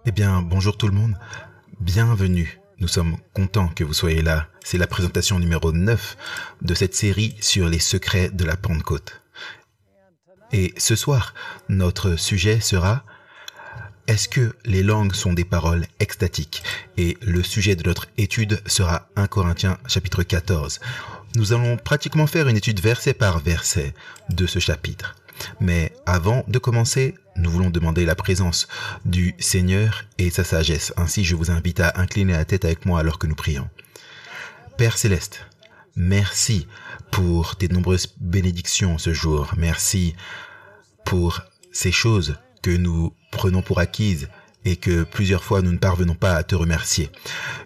Eh bien, bonjour tout le monde. Bienvenue. Nous sommes contents que vous soyez là. C'est la présentation numéro 9 de cette série sur les secrets de la Pentecôte. Et ce soir, notre sujet sera « Est-ce que les langues sont des paroles extatiques ?» Et le sujet de notre étude sera 1 Corinthiens chapitre 14. Nous allons pratiquement faire une étude verset par verset de ce chapitre. Mais avant de commencer, nous voulons demander la présence du Seigneur et sa sagesse. Ainsi, je vous invite à incliner la tête avec moi alors que nous prions. Père Céleste, merci pour tes nombreuses bénédictions ce jour. Merci pour ces choses que nous prenons pour acquises et que plusieurs fois nous ne parvenons pas à te remercier.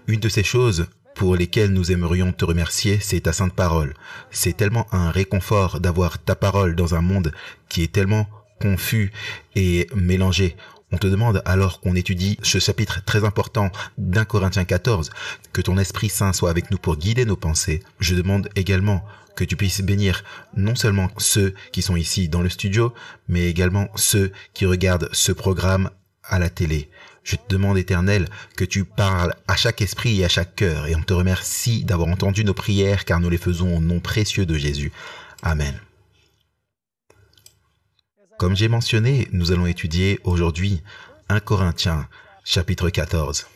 Une de ces choses pour lesquelles nous aimerions te remercier, c'est ta sainte parole. C'est tellement un réconfort d'avoir ta parole dans un monde qui est tellement confus et mélangé. On te demande, alors qu'on étudie ce chapitre très important d'1 Corinthiens 14, que ton Esprit Saint soit avec nous pour guider nos pensées. Je demande également que tu puisses bénir non seulement ceux qui sont ici dans le studio, mais également ceux qui regardent ce programme à la télé. Je te demande, Éternel, que tu parles à chaque esprit et à chaque cœur, et on te remercie d'avoir entendu nos prières, car nous les faisons au nom précieux de Jésus. Amen. Comme j'ai mentionné, nous allons étudier aujourd'hui 1 Corinthiens, chapitre 14.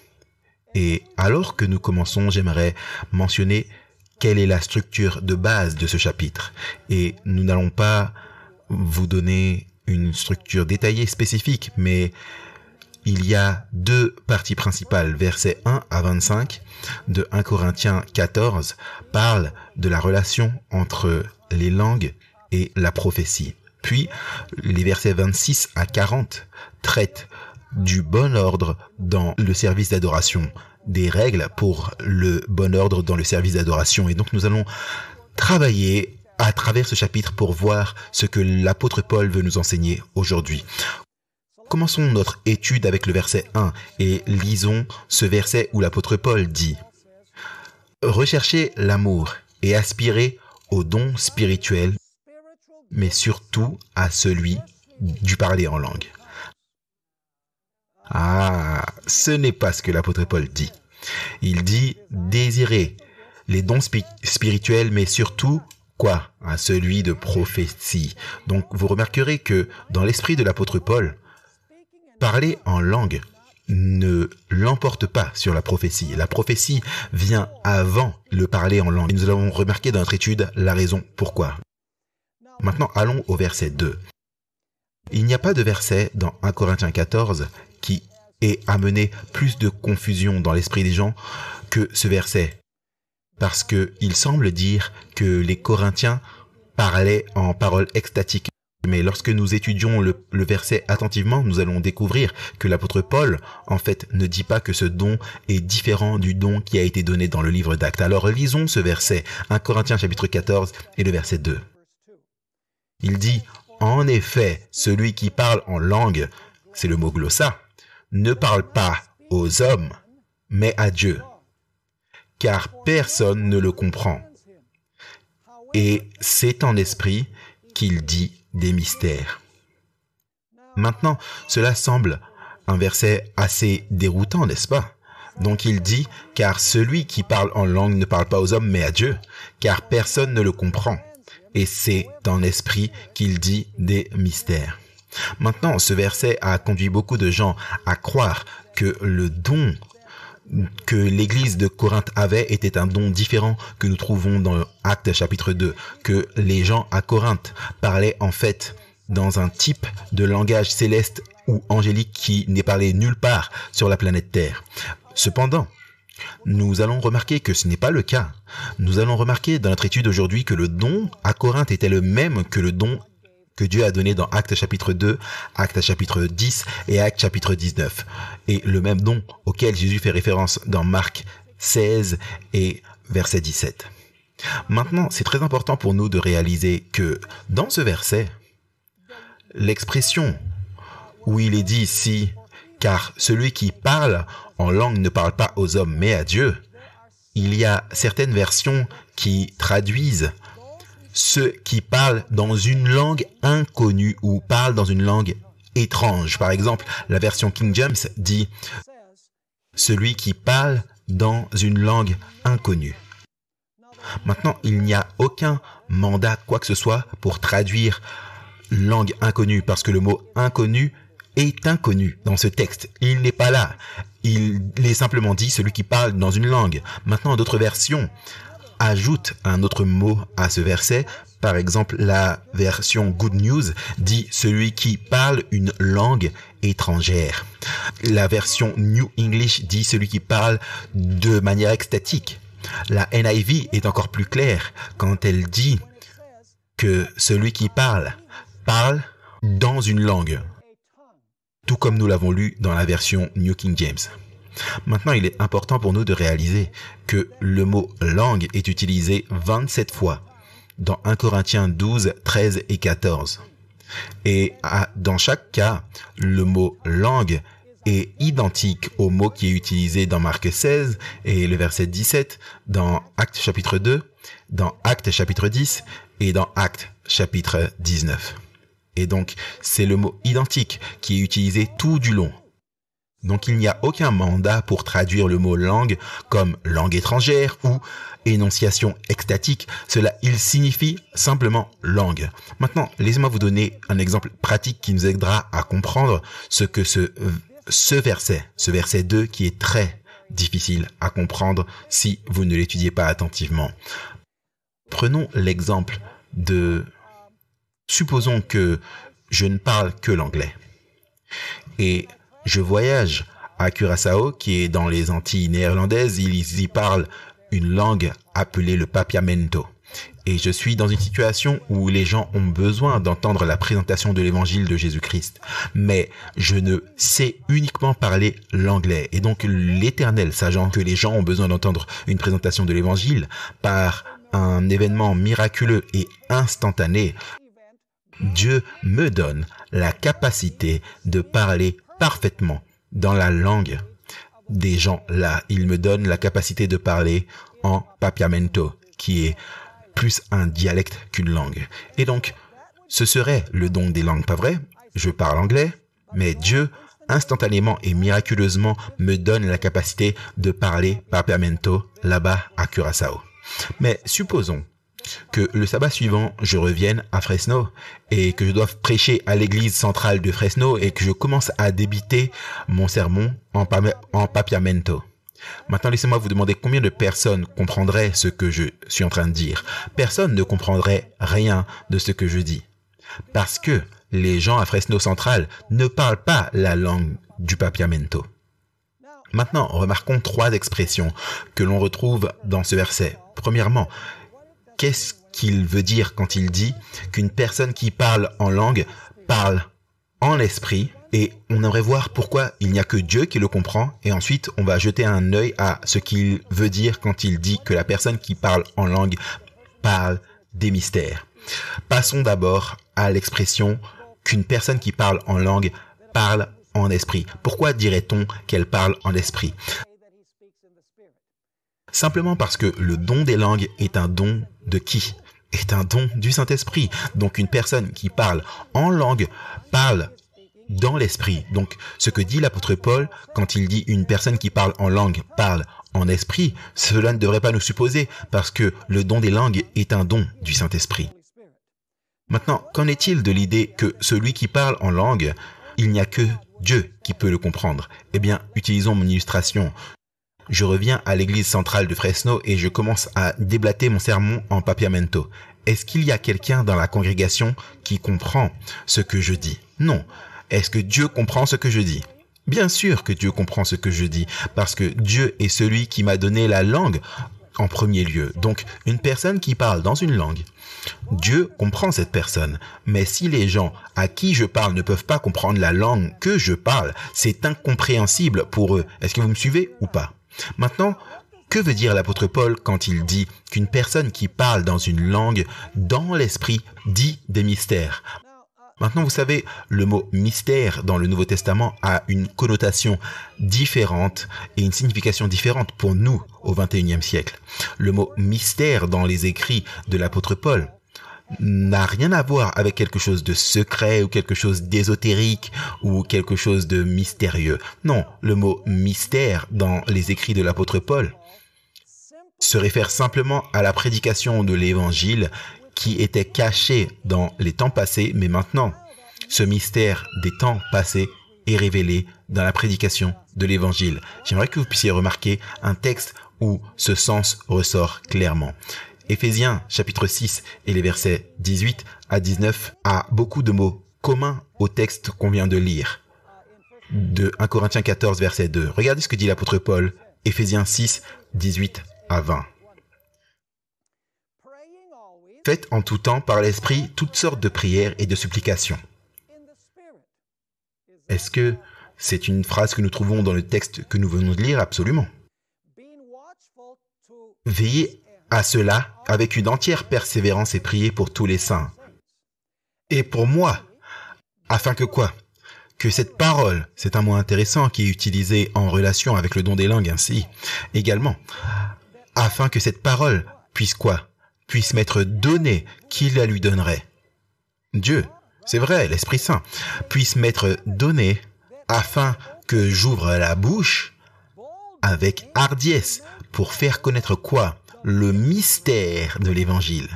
Et alors que nous commençons, j'aimerais mentionner quelle est la structure de base de ce chapitre. Et nous n'allons pas vous donner une structure détaillée spécifique, mais il y a deux parties principales. Versets 1 à 25 de 1 Corinthiens 14 parlent de la relation entre les langues et la prophétie. Puis, les versets 26 à 40 traitent du bon ordre dans le service d'adoration, des règles pour le bon ordre dans le service d'adoration. Et donc, nous allons travailler à travers ce chapitre pour voir ce que l'apôtre Paul veut nous enseigner aujourd'hui. Commençons notre étude avec le verset 1 et lisons ce verset où l'apôtre Paul dit « Recherchez l'amour et aspirez aux dons spirituels, mais surtout à celui du parler en langue. » Ah, ce n'est pas ce que l'apôtre Paul dit. Il dit « Désirez les dons spirituels, mais surtout, quoi? À celui de prophétie. » Donc, vous remarquerez que dans l'esprit de l'apôtre Paul, parler en langue ne l'emporte pas sur la prophétie. La prophétie vient avant le parler en langue. Et nous avons remarqué dans notre étude la raison pourquoi. Maintenant, allons au verset 2. Il n'y a pas de verset dans 1 Corinthiens 14 qui ait amené plus de confusion dans l'esprit des gens que ce verset. Parce qu'il semble dire que les Corinthiens parlaient en paroles extatiques. Mais lorsque nous étudions le verset attentivement, nous allons découvrir que l'apôtre Paul, en fait, ne dit pas que ce don est différent du don qui a été donné dans le livre d'Actes. Alors lisons ce verset, 1 Corinthiens chapitre 14 et le verset 2. Il dit « En effet, celui qui parle en langue, c'est le mot glossa, ne parle pas aux hommes, mais à Dieu, car personne ne le comprend. Et c'est en esprit qu'il dit des mystères. » Maintenant, cela semble un verset assez déroutant, n'est-ce pas? Donc il dit, car celui qui parle en langue ne parle pas aux hommes, mais à Dieu, car personne ne le comprend. Et c'est en esprit qu'il dit des mystères. Maintenant, ce verset a conduit beaucoup de gens à croire que le don que l'église de Corinthe avait était un don différent que nous trouvons dans Actes chapitre 2, que les gens à Corinthe parlaient en fait dans un type de langage céleste ou angélique qui n'est parlé nulle part sur la planète Terre. Cependant, nous allons remarquer que ce n'est pas le cas. Nous allons remarquer dans notre étude aujourd'hui que le don à Corinthe était le même que le don que Dieu a donné dans Actes chapitre 2, Actes chapitre 10 et Actes chapitre 19. Et le même don auquel Jésus fait référence dans Marc 16 et verset 17. Maintenant, c'est très important pour nous de réaliser que dans ce verset, l'expression où il est dit ici « car celui qui parle en langue ne parle pas aux hommes mais à Dieu », il y a certaines versions qui traduisent ceux qui parlent dans une langue inconnue ou parlent dans une langue étrange. Par exemple, la version King James dit « celui qui parle dans une langue inconnue ». Maintenant, il n'y a aucun mandat, quoi que ce soit, pour traduire langue inconnue, parce que le mot inconnu est inconnu dans ce texte. Il n'est pas là. Il est simplement dit celui qui parle dans une langue. Maintenant, d'autres versions ajoutent un autre mot à ce verset. Par exemple, la version Good News dit celui qui parle une langue étrangère. La version New English dit celui qui parle de manière extatique. La NIV est encore plus claire quand elle dit que celui qui parle dans une langue, tout comme nous l'avons lu dans la version New King James. Maintenant, il est important pour nous de réaliser que le mot langue est utilisé 27 fois dans 1 Corinthiens 12, 13 et 14. Et dans chaque cas, le mot langue est identique au mot qui est utilisé dans Marc 16 et le verset 17, dans Actes chapitre 2, dans Actes chapitre 10 et dans Actes chapitre 19. Et donc, c'est le mot identique qui est utilisé tout du long. Donc, il n'y a aucun mandat pour traduire le mot langue comme langue étrangère ou énonciation extatique. Il signifie simplement langue. Maintenant, laissez-moi vous donner un exemple pratique qui nous aidera à comprendre ce que ce verset 2 qui est très difficile à comprendre si vous ne l'étudiez pas attentivement. Prenons l'exemple supposons que je ne parle que l'anglais et je voyage à Curaçao qui est dans les Antilles néerlandaises. Ils y parlent une langue appelée le papiamento. Et je suis dans une situation où les gens ont besoin d'entendre la présentation de l'évangile de Jésus-Christ. Mais je ne sais uniquement parler l'anglais. Et donc l'Éternel, sachant que les gens ont besoin d'entendre une présentation de l'évangile par un événement miraculeux et instantané, Dieu me donne la capacité de parler parfaitement dans la langue des gens là. Il me donne la capacité de parler en papiamento, qui est plus un dialecte qu'une langue. Et donc, ce serait le don des langues, pas vrai? Je parle anglais, mais Dieu, instantanément et miraculeusement, me donne la capacité de parler papiamento là-bas à Curaçao. Mais supposons que le sabbat suivant, je revienne à Fresno et que je doive prêcher à l'église centrale de Fresno et que je commence à débiter mon sermon en papiamento. Maintenant, laissez-moi vous demander combien de personnes comprendraient ce que je suis en train de dire. Personne ne comprendrait rien de ce que je dis. Parce que les gens à Fresno Central ne parlent pas la langue du papiamento. Maintenant, remarquons 3 expressions que l'on retrouve dans ce verset. Premièrement, qu'est-ce qu'il veut dire quand il dit qu'une personne qui parle en langue parle en esprit? Et on aimerait voir pourquoi il n'y a que Dieu qui le comprend. Et ensuite, on va jeter un œil à ce qu'il veut dire quand il dit que la personne qui parle en langue parle des mystères. Passons d'abord à l'expression qu'une personne qui parle en langue parle en esprit. Pourquoi dirait-on qu'elle parle en esprit? Simplement parce que le don des langues est un don de qui? Est un don du Saint-Esprit. Donc une personne qui parle en langue parle dans l'esprit. Donc, ce que dit l'apôtre Paul quand il dit une personne qui parle en langue parle en esprit, cela ne devrait pas nous supposer parce que le don des langues est un don du Saint-Esprit. Maintenant, qu'en est-il de l'idée que celui qui parle en langue, il n'y a que Dieu qui peut le comprendre? Eh bien, utilisons mon illustration. Je reviens à l'église centrale de Fresno et je commence à déblater mon sermon en papiamento. Est-ce qu'il y a quelqu'un dans la congrégation qui comprend ce que je dis? Non. Est-ce que Dieu comprend ce que je dis? Bien sûr que Dieu comprend ce que je dis, parce que Dieu est celui qui m'a donné la langue en premier lieu. Donc, une personne qui parle dans une langue, Dieu comprend cette personne. Mais si les gens à qui je parle ne peuvent pas comprendre la langue que je parle, c'est incompréhensible pour eux. Est-ce que vous me suivez ou pas? Maintenant, que veut dire l'apôtre Paul quand il dit qu'une personne qui parle dans une langue, dans l'esprit, dit des mystères? Maintenant, vous savez, le mot mystère dans le Nouveau Testament a une connotation différente et une signification différente pour nous au XXIe siècle. Le mot mystère dans les écrits de l'apôtre Paul n'a rien à voir avec quelque chose de secret ou quelque chose d'ésotérique ou quelque chose de mystérieux. Non, le mot mystère dans les écrits de l'apôtre Paul se réfère simplement à la prédication de l'évangile qui était caché dans les temps passés, mais maintenant, ce mystère des temps passés est révélé dans la prédication de l'évangile. J'aimerais que vous puissiez remarquer un texte où ce sens ressort clairement. Éphésiens chapitre 6 et les versets 18 à 19 a beaucoup de mots communs au texte qu'on vient de lire. De 1 Corinthiens 14 verset 2. Regardez ce que dit l'apôtre Paul, Éphésiens 6, 18 à 20. Faites en tout temps par l'Esprit toutes sortes de prières et de supplications. Est-ce que c'est une phrase que nous trouvons dans le texte que nous venons de lire? Absolument. Veillez à cela avec une entière persévérance et priez pour tous les saints. Et pour moi, afin que quoi? Que cette parole, c'est un mot intéressant qui est utilisé en relation avec le don des langues ainsi, également, afin que cette parole puisse quoi? Puisse m'être donnée, qui la lui donnerait? Dieu, c'est vrai, l'Esprit Saint, puisse m'être donné afin que j'ouvre la bouche avec hardiesse pour faire connaître quoi? Le mystère de l'Évangile.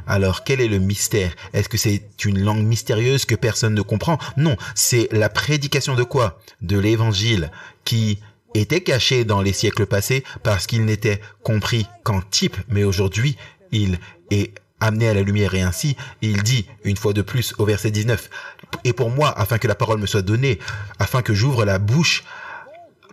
Alors, quel est le mystère? Est-ce que c'est une langue mystérieuse que personne ne comprend? Non, c'est la prédication de quoi? De l'Évangile qui était caché dans les siècles passés parce qu'il n'était compris qu'en type, mais aujourd'hui, il est amené à la lumière et ainsi, il dit, une fois de plus, au verset 19, « Et pour moi, afin que la parole me soit donnée, afin que j'ouvre la bouche,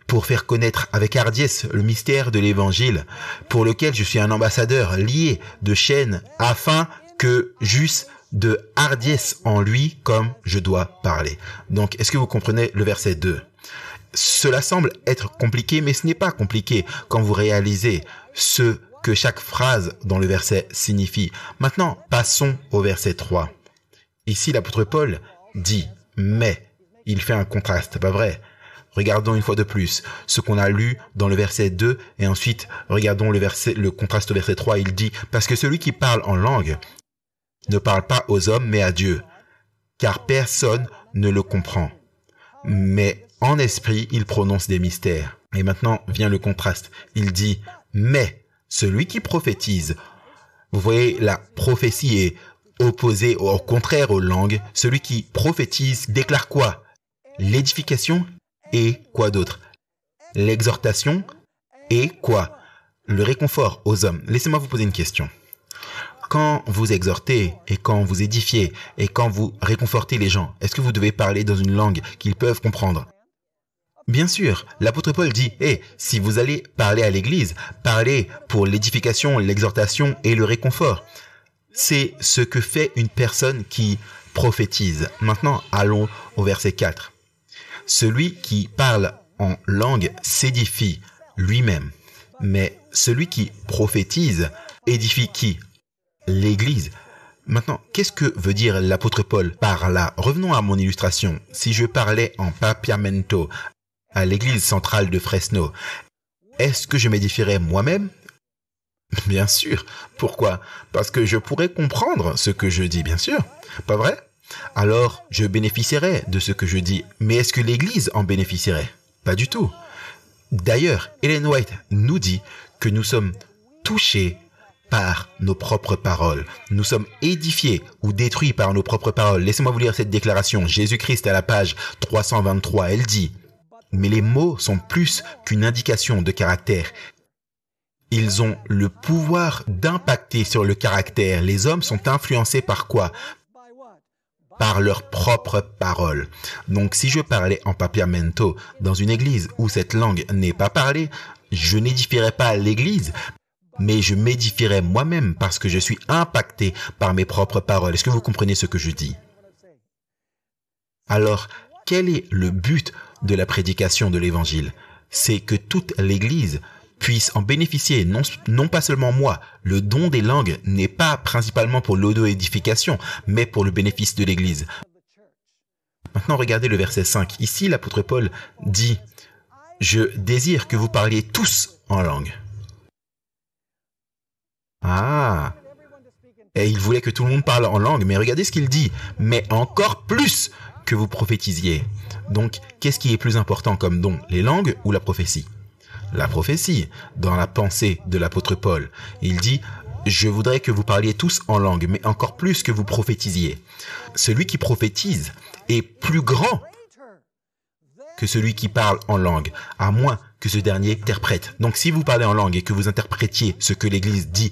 pour faire connaître avec hardiesse le mystère de l'Évangile, pour lequel je suis un ambassadeur lié de chaîne, afin que j'eusse de hardiesse en lui comme je dois parler. » Donc, est-ce que vous comprenez le verset 2? Cela semble être compliqué, mais ce n'est pas compliqué quand vous réalisez ce que chaque phrase dans le verset signifie. Maintenant, passons au verset 3. Ici, l'apôtre Paul dit « mais ». Il fait un contraste, pas vrai? Regardons une fois de plus ce qu'on a lu dans le verset 2 et ensuite regardons le contraste au verset 3. Il dit « Parce que celui qui parle en langue ne parle pas aux hommes mais à Dieu, car personne ne le comprend. Mais en esprit, il prononce des mystères. » Et maintenant vient le contraste. Il dit « Mais celui qui prophétise », vous voyez, la prophétie est opposée au contraire aux langues. Celui qui prophétise déclare quoi? L'édification et quoi d'autre? L'exhortation et quoi? Le réconfort aux hommes. Laissez-moi vous poser une question. Quand vous exhortez et quand vous édifiez et quand vous réconfortez les gens, est-ce que vous devez parler dans une langue qu'ils peuvent comprendre? Bien sûr, l'apôtre Paul dit, si vous allez parler à l'église, parlez pour l'édification, l'exhortation et le réconfort. C'est ce que fait une personne qui prophétise. Maintenant, allons au verset 4. Celui qui parle en langue s'édifie lui-même. Mais celui qui prophétise édifie qui? L'Église. Maintenant, qu'est-ce que veut dire l'apôtre Paul par là? Revenons à mon illustration. Si je parlais en papiamento à l'église centrale de Fresno, est-ce que je m'édifierais moi-même? Bien sûr. Pourquoi? Parce que je pourrais comprendre ce que je dis, bien sûr. Pas vrai? Alors, je bénéficierais de ce que je dis. Mais est-ce que l'Église en bénéficierait? Pas du tout. D'ailleurs, Ellen White nous dit que nous sommes touchés par nos propres paroles. Nous sommes édifiés ou détruits par nos propres paroles. Laissez-moi vous lire cette déclaration. Jésus-Christ à la page 323, elle dit « Mais les mots sont plus qu'une indication de caractère. Ils ont le pouvoir d'impacter sur le caractère. Les hommes sont influencés par quoi? Par leurs propres paroles. Donc, si je parlais en papiamento dans une église où cette langue n'est pas parlée, je n'édifierais pas l'église, mais je m'édifierais moi-même parce que je suis impacté par mes propres paroles. Est-ce que vous comprenez ce que je dis? Alors, quel est le but de la prédication de l'évangile? C'est que toute l'église puisse en bénéficier, non pas seulement moi. Le don des langues n'est pas principalement pour l'auto-édification, mais pour le bénéfice de l'Église. Maintenant, regardez le verset 5. Ici, l'apôtre Paul dit « Je désire que vous parliez tous en langue. » Ah, Et il voulait que tout le monde parle en langue, mais regardez ce qu'il dit. Mais encore plus que vous prophétisiez. Donc, qu'est-ce qui est plus important comme don, les langues ou la prophétie? La prophétie, dans la pensée de l'apôtre Paul. Il dit, je voudrais que vous parliez tous en langue, mais encore plus que vous prophétisiez. Celui qui prophétise est plus grand que celui qui parle en langue, à moins que ce dernier interprète. Donc si vous parlez en langue et que vous interprétiez ce que l'Église dit,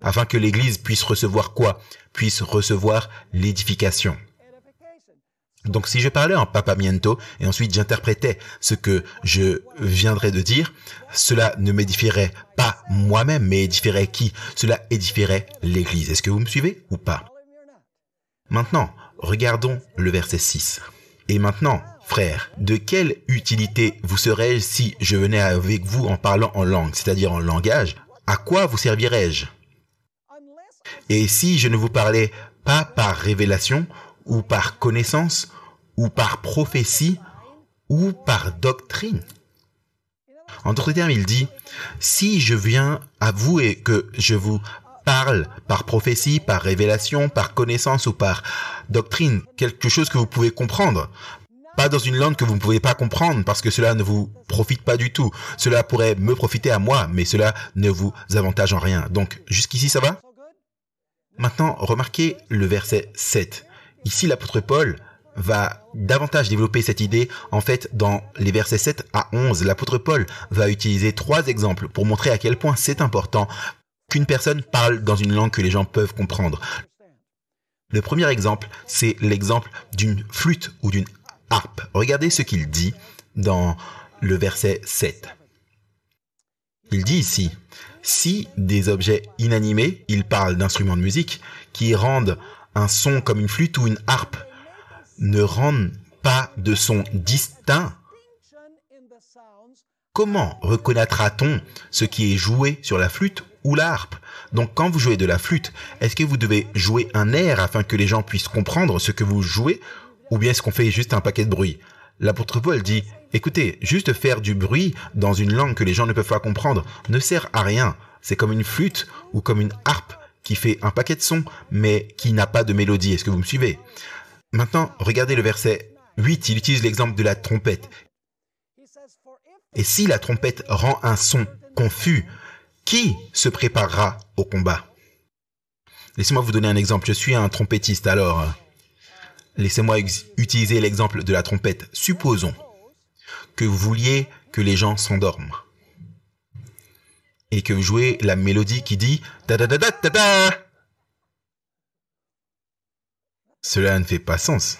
afin que l'Église puisse recevoir quoi? Puisse recevoir l'édification. Donc si je parlais en papamiento et ensuite j'interprétais ce que je viendrais de dire, cela ne m'édifierait pas moi-même, mais édifierait qui? Cela édifierait l'Église. Est-ce que vous me suivez ou pas? Maintenant, regardons le verset 6. Et maintenant, frères, de quelle utilité vous serais-je si je venais avec vous en parlant en langue, c'est-à-dire en langage? À quoi vous servirais-je? Et si je ne vous parlais pas par révélation, ou par connaissance, ou par prophétie, ou par doctrine. En d'autres termes, il dit, si je viens à vous et que je vous parle par prophétie, par révélation, par connaissance ou par doctrine, quelque chose que vous pouvez comprendre, pas dans une langue que vous ne pouvez pas comprendre parce que cela ne vous profite pas du tout. Cela pourrait me profiter à moi, mais cela ne vous avantage en rien. Donc, jusqu'ici, ça va? Maintenant, remarquez le verset 7. Ici, l'apôtre Paul va davantage développer cette idée. En fait, dans les versets 7 à 11, l'apôtre Paul va utiliser 3 exemples pour montrer à quel point c'est important qu'une personne parle dans une langue que les gens peuvent comprendre. Le premier exemple, c'est l'exemple d'une flûte ou d'une harpe. Regardez ce qu'il dit dans le verset 7. Il dit ici, si des objets inanimés, il parle d'instruments de musique, qui rendent un son comme une flûte ou une harpe, ne rendent pas de son distinct, comment reconnaîtra-t-on ce qui est joué sur la flûte ou la harpe? Donc quand vous jouez de la flûte, est-ce que vous devez jouer un air afin que les gens puissent comprendre ce que vous jouez, ou bien est-ce qu'on fait juste un paquet de bruit? L'apôtre Paul dit, écoutez, juste faire du bruit dans une langue que les gens ne peuvent pas comprendre ne sert à rien. C'est comme une flûte ou comme une harpe qui fait un paquet de sons, mais qui n'a pas de mélodie. Est-ce que vous me suivez? Maintenant, regardez le verset 8, il utilise l'exemple de la trompette. Et si la trompette rend un son confus, qui se préparera au combat? Laissez-moi vous donner un exemple. Je suis un trompettiste, alors laissez-moi utiliser l'exemple de la trompette. Supposons que vous vouliez que les gens s'endorment et que vous jouez la mélodie qui dit ta da da da da da. Cela ne fait pas sens.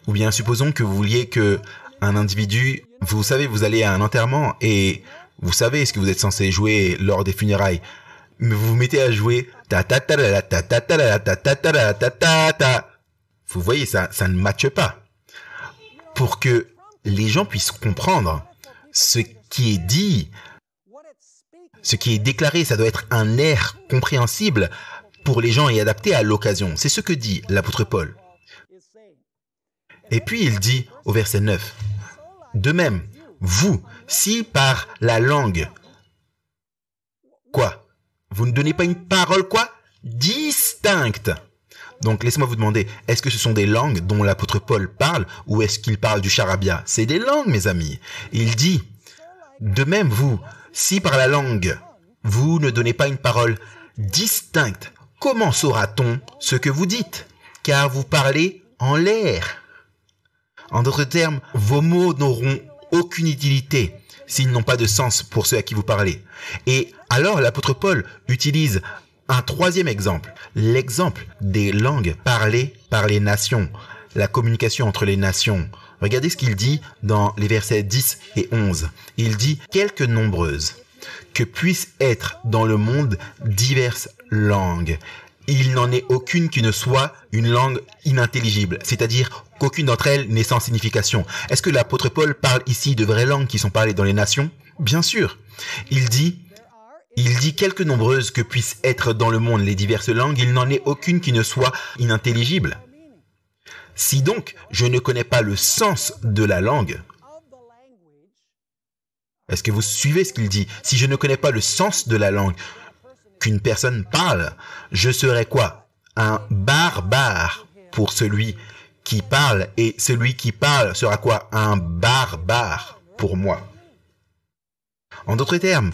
Ou bien supposons que vous vouliez que un individu, vous savez, vous allez à un enterrement et vous savez ce que vous êtes censé jouer lors des funérailles, mais vous vous mettez à jouer ta ta ta ta ta ta ta ta ta ta ta ta ta. Vous voyez, ça ne matche pas. Pour que les gens puissent comprendre ce qui est dit, ce qui est déclaré, ça doit être un air compréhensible pour les gens et adapté à l'occasion. C'est ce que dit l'apôtre Paul. Et puis il dit au verset 9, de même, vous, si par la langue, quoi? Vous ne donnez pas une parole, quoi? Distincte. Donc laissez-moi vous demander, est-ce que ce sont des langues dont l'apôtre Paul parle ou est-ce qu'il parle du charabia? C'est des langues, mes amis. Il dit, de même vous, si par la langue, vous ne donnez pas une parole distincte, comment saura-t-on ce que vous dites? Car vous parlez en l'air. En d'autres termes, vos mots n'auront aucune utilité s'ils n'ont pas de sens pour ceux à qui vous parlez. Et alors l'apôtre Paul utilise un troisième exemple, l'exemple des langues parlées par les nations, la communication entre les nations. Regardez ce qu'il dit dans les versets 10 et 11. Il dit « Quelque nombreuses que puissent être dans le monde diverses langues. Il n'en est aucune qui ne soit une langue inintelligible, c'est-à-dire qu'aucune d'entre elles n'est sans signification. » Est-ce que l'apôtre Paul parle ici de vraies langues qui sont parlées dans les nations? Bien sûr. Il dit quelque nombreuses que puissent être dans le monde les diverses langues, il n'en est aucune qui ne soit inintelligible. Si donc je ne connais pas le sens de la langue, est-ce que vous suivez ce qu'il dit? Si je ne connais pas le sens de la langue, qu'une personne parle, je serai quoi? Un barbare pour celui qui parle, et celui qui parle sera quoi? Un barbare pour moi. En d'autres termes,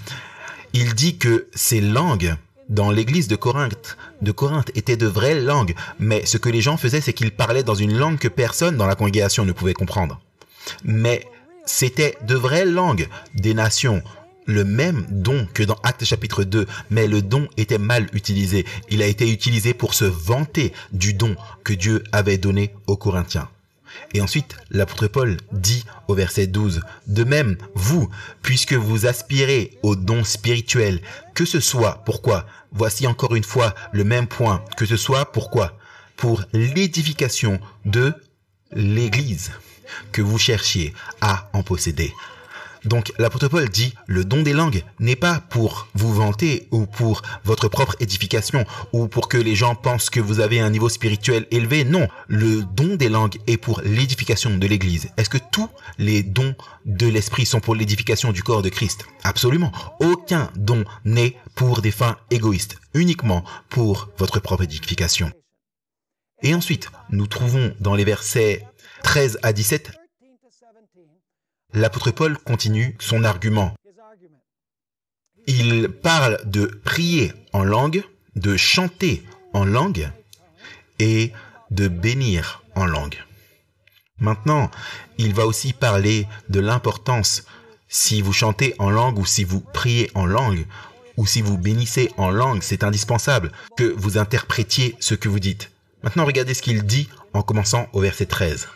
il dit que ces langues dans l'église de Corinthe étaient de vraies langues, mais ce que les gens faisaient, c'est qu'ils parlaient dans une langue que personne dans la congrégation ne pouvait comprendre. Mais c'était de vraies langues des nations, le même don que dans Actes chapitre 2, mais le don était mal utilisé. Il a été utilisé pour se vanter du don que Dieu avait donné aux Corinthiens. Et ensuite, l'apôtre Paul dit au verset 12, « De même, vous, puisque vous aspirez aux dons spirituels, que ce soit, pourquoi? Voici encore une fois le même point, que ce soit, pourquoi? Pour l'édification de l'Église que vous cherchiez à en posséder. » Donc, l'apôtre Paul dit, le don des langues n'est pas pour vous vanter ou pour votre propre édification ou pour que les gens pensent que vous avez un niveau spirituel élevé. Non, le don des langues est pour l'édification de l'Église. Est-ce que tous les dons de l'Esprit sont pour l'édification du corps de Christ? Absolument. Aucun don n'est pour des fins égoïstes, uniquement pour votre propre édification. Et ensuite, nous trouvons dans les versets 13 à 17, l'apôtre Paul continue son argument. Il parle de prier en langue, de chanter en langue et de bénir en langue. Maintenant, il va aussi parler de l'importance, si vous chantez en langue ou si vous priez en langue ou si vous bénissez en langue, c'est indispensable que vous interprétiez ce que vous dites. Maintenant, regardez ce qu'il dit en commençant au verset 13.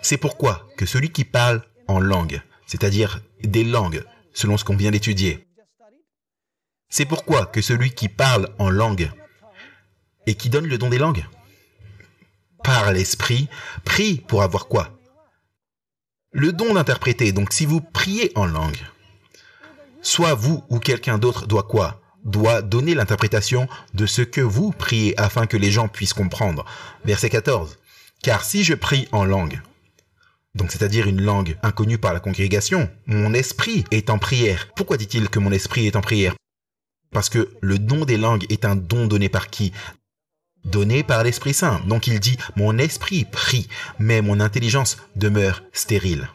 C'est pourquoi que celui qui parle en langue, c'est-à-dire des langues, selon ce qu'on vient d'étudier. C'est pourquoi que celui qui parle en langue et qui donne le don des langues, par l'Esprit, prie pour avoir quoi? Le don d'interpréter. Donc si vous priez en langue, soit vous ou quelqu'un d'autre doit quoi? Doit donner l'interprétation de ce que vous priez afin que les gens puissent comprendre. Verset 14. Car si je prie en langue, donc c'est-à-dire une langue inconnue par la congrégation, mon esprit est en prière. Pourquoi dit-il que mon esprit est en prière? Parce que le don des langues est un don donné par qui? Donné par l'Esprit Saint. Donc il dit, mon esprit prie, mais mon intelligence demeure stérile.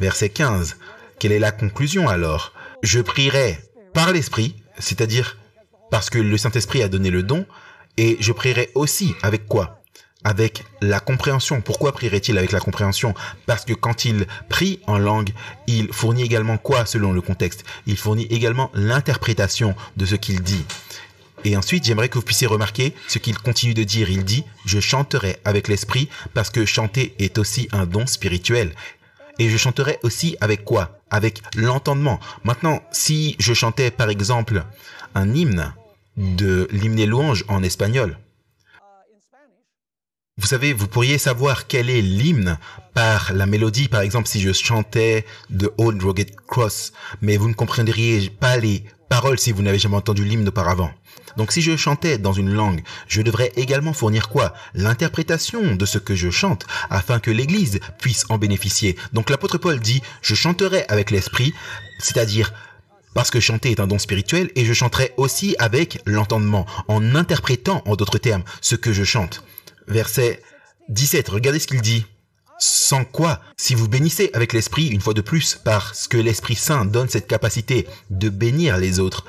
Verset 15. Quelle est la conclusion alors? Je prierai par l'Esprit, c'est-à-dire parce que le Saint-Esprit a donné le don, et je prierai aussi avec quoi? Avec la compréhension. Pourquoi prierait-il avec la compréhension? Parce que quand il prie en langue, il fournit également quoi selon le contexte? Il fournit également l'interprétation de ce qu'il dit. Et ensuite, j'aimerais que vous puissiez remarquer ce qu'il continue de dire. Il dit, je chanterai avec l'esprit parce que chanter est aussi un don spirituel. Et je chanterai aussi avec quoi? Avec l'entendement. Maintenant, si je chantais par exemple un hymne de l'hymne et louange en espagnol, vous savez, vous pourriez savoir quel est l'hymne par la mélodie. Par exemple, si je chantais The Old Rugged Cross, mais vous ne comprendriez pas les paroles si vous n'avez jamais entendu l'hymne auparavant. Donc si je chantais dans une langue, je devrais également fournir quoi? L'interprétation de ce que je chante, afin que l'Église puisse en bénéficier. Donc l'apôtre Paul dit, je chanterai avec l'esprit, c'est-à-dire parce que chanter est un don spirituel, et je chanterai aussi avec l'entendement, en interprétant, en d'autres termes, ce que je chante. Verset 17, regardez ce qu'il dit. Sans quoi, si vous bénissez avec l'Esprit, une fois de plus, parce que l'Esprit Saint donne cette capacité de bénir les autres.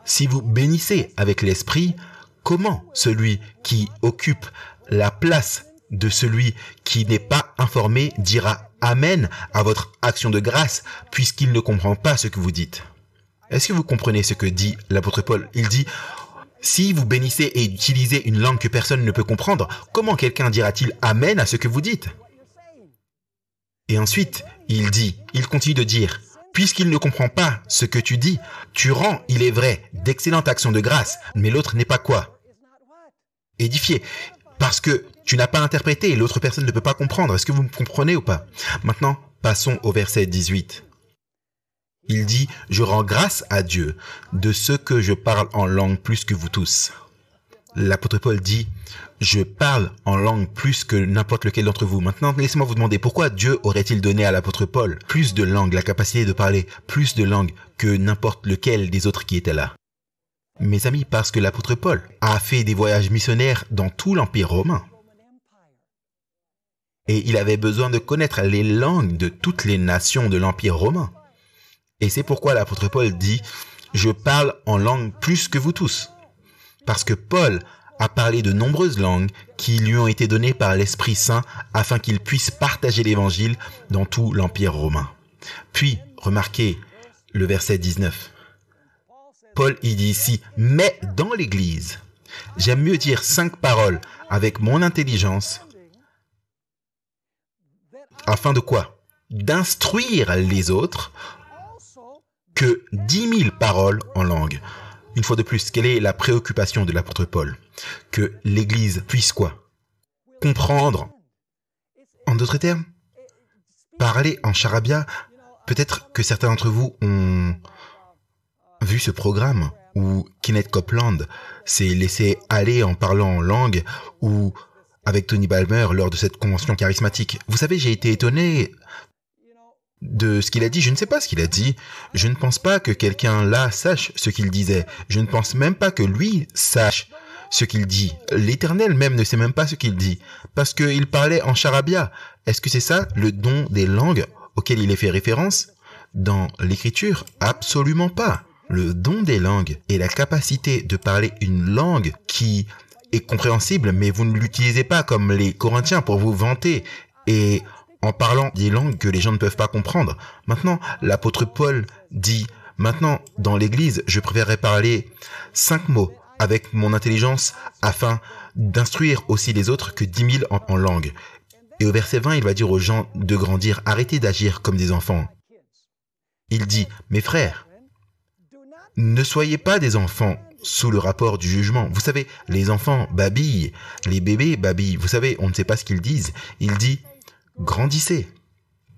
Si vous bénissez avec l'Esprit, comment celui qui occupe la place de celui qui n'est pas informé dira Amen à votre action de grâce, puisqu'il ne comprend pas ce que vous dites? Est-ce que vous comprenez ce que dit l'apôtre Paul? Il dit, si vous bénissez et utilisez une langue que personne ne peut comprendre, comment quelqu'un dira-t-il Amen à ce que vous dites? Et ensuite, il continue de dire, puisqu'il ne comprend pas ce que tu dis, tu rends, il est vrai, d'excellentes actions de grâce, mais l'autre n'est pas quoi? Édifié. Parce que tu n'as pas interprété et l'autre personne ne peut pas comprendre. Est-ce que vous me comprenez ou pas? Maintenant, passons au verset 18. Il dit, je rends grâce à Dieu de ce que je parle en langue plus que vous tous. l'apôtre Paul dit « Je parle en langue plus que n'importe lequel d'entre vous ». Maintenant, laissez-moi vous demander pourquoi Dieu aurait-il donné à l'apôtre Paul plus de langues, la capacité de parler plus de langues que n'importe lequel des autres qui étaient là. Mes amis, parce que l'apôtre Paul a fait des voyages missionnaires dans tout l'Empire romain. Et il avait besoin de connaître les langues de toutes les nations de l'Empire romain. Et c'est pourquoi l'apôtre Paul dit « Je parle en langue plus que vous tous ». Parce que Paul a parlé de nombreuses langues qui lui ont été données par l'Esprit Saint afin qu'il puisse partager l'Évangile dans tout l'Empire romain. Puis, remarquez le verset 19. Paul y dit ici « Mais dans l'Église, j'aime mieux dire 5 paroles avec mon intelligence. » Afin de quoi? D'instruire les autres que 10 000 paroles en langue. Une fois de plus, quelle est la préoccupation de l'apôtre Paul? Que l'Église puisse quoi? Comprendre. En d'autres termes, parler en charabia. Peut-être que certains d'entre vous ont vu ce programme où Kenneth Copeland s'est laissé aller en parlant en langue, ou avec Tony Balmer lors de cette convention charismatique. Vous savez, j'ai été étonné de ce qu'il a dit. Je ne sais pas ce qu'il a dit. Je ne pense pas que quelqu'un là sache ce qu'il disait. Je ne pense même pas que lui sache ce qu'il dit. L'Éternel même ne sait même pas ce qu'il dit. Parce qu'il parlait en charabia. Est-ce que c'est ça, le don des langues auquel il est fait référence dans l'Écriture? Absolument pas. Le don des langues est la capacité de parler une langue qui est compréhensible, mais vous ne l'utilisez pas comme les Corinthiens pour vous vanter et en parlant des langues que les gens ne peuvent pas comprendre. Maintenant, l'apôtre Paul dit, maintenant, dans l'église, je préférerais parler 5 mots avec mon intelligence afin d'instruire aussi les autres que 10 000 en langue. Et au verset 20, il va dire aux gens de grandir, arrêtez d'agir comme des enfants. Il dit, mes frères, ne soyez pas des enfants sous le rapport du jugement. Vous savez, les enfants babillent, les bébés babillent. Vous savez, on ne sait pas ce qu'ils disent. Il dit, grandissez,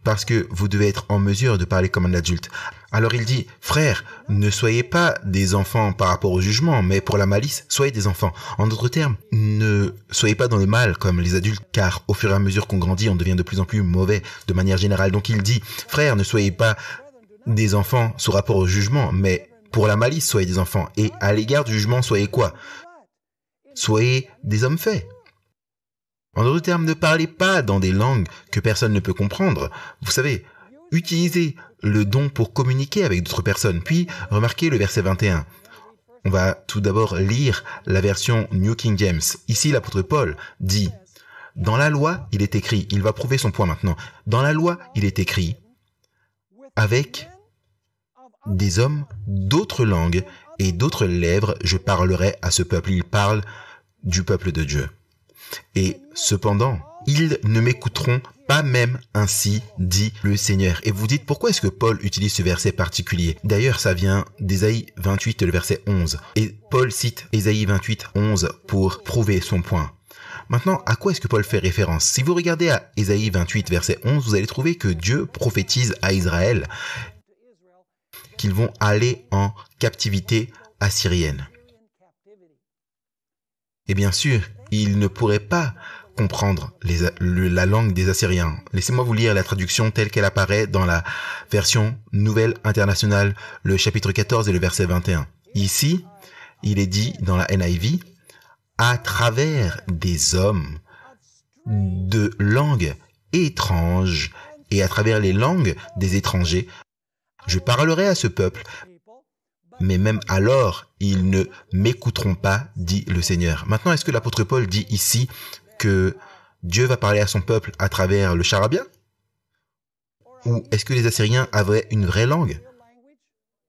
parce que vous devez être en mesure de parler comme un adulte. Alors il dit, frères, ne soyez pas des enfants par rapport au jugement, mais pour la malice, soyez des enfants. En d'autres termes, ne soyez pas dans le mal comme les adultes, car au fur et à mesure qu'on grandit, on devient de plus en plus mauvais de manière générale. Donc il dit, frères, ne soyez pas des enfants sous rapport au jugement, mais pour la malice, soyez des enfants. Et à l'égard du jugement, soyez quoi? Soyez des hommes faits. En d'autres termes, ne parlez pas dans des langues que personne ne peut comprendre. Vous savez, utilisez le don pour communiquer avec d'autres personnes. Puis, remarquez le verset 21. On va tout d'abord lire la version New King James. Ici, l'apôtre Paul dit, « Dans la loi, il est écrit, il va prouver son point maintenant. Dans la loi, il est écrit, avec des hommes d'autres langues et d'autres lèvres, je parlerai à ce peuple. » Il parle du peuple de Dieu. Et cependant, ils ne m'écouteront pas même ainsi, dit le Seigneur. Et vous dites, pourquoi est-ce que Paul utilise ce verset particulier? D'ailleurs, ça vient d'Ésaïe 28, le verset 11. Et Paul cite Ésaïe 28, 11 pour prouver son point. Maintenant, à quoi est-ce que Paul fait référence? Si vous regardez à Ésaïe 28, verset 11, vous allez trouver que Dieu prophétise à Israël qu'ils vont aller en captivité assyrienne. Et bien sûr, ils ne pourraient pas comprendre la langue des Assyriens. Laissez-moi vous lire la traduction telle qu'elle apparaît dans la version Nouvelle Internationale, le chapitre 14 et le verset 21. Ici, il est dit dans la NIV, « À travers des hommes de langue étrange et à travers les langues des étrangers, je parlerai à ce peuple, mais même alors, ils ne m'écouteront pas, dit le Seigneur. » Maintenant, est-ce que l'apôtre Paul dit ici que Dieu va parler à son peuple à travers le charabia? Ou est-ce que les Assyriens avaient une vraie langue?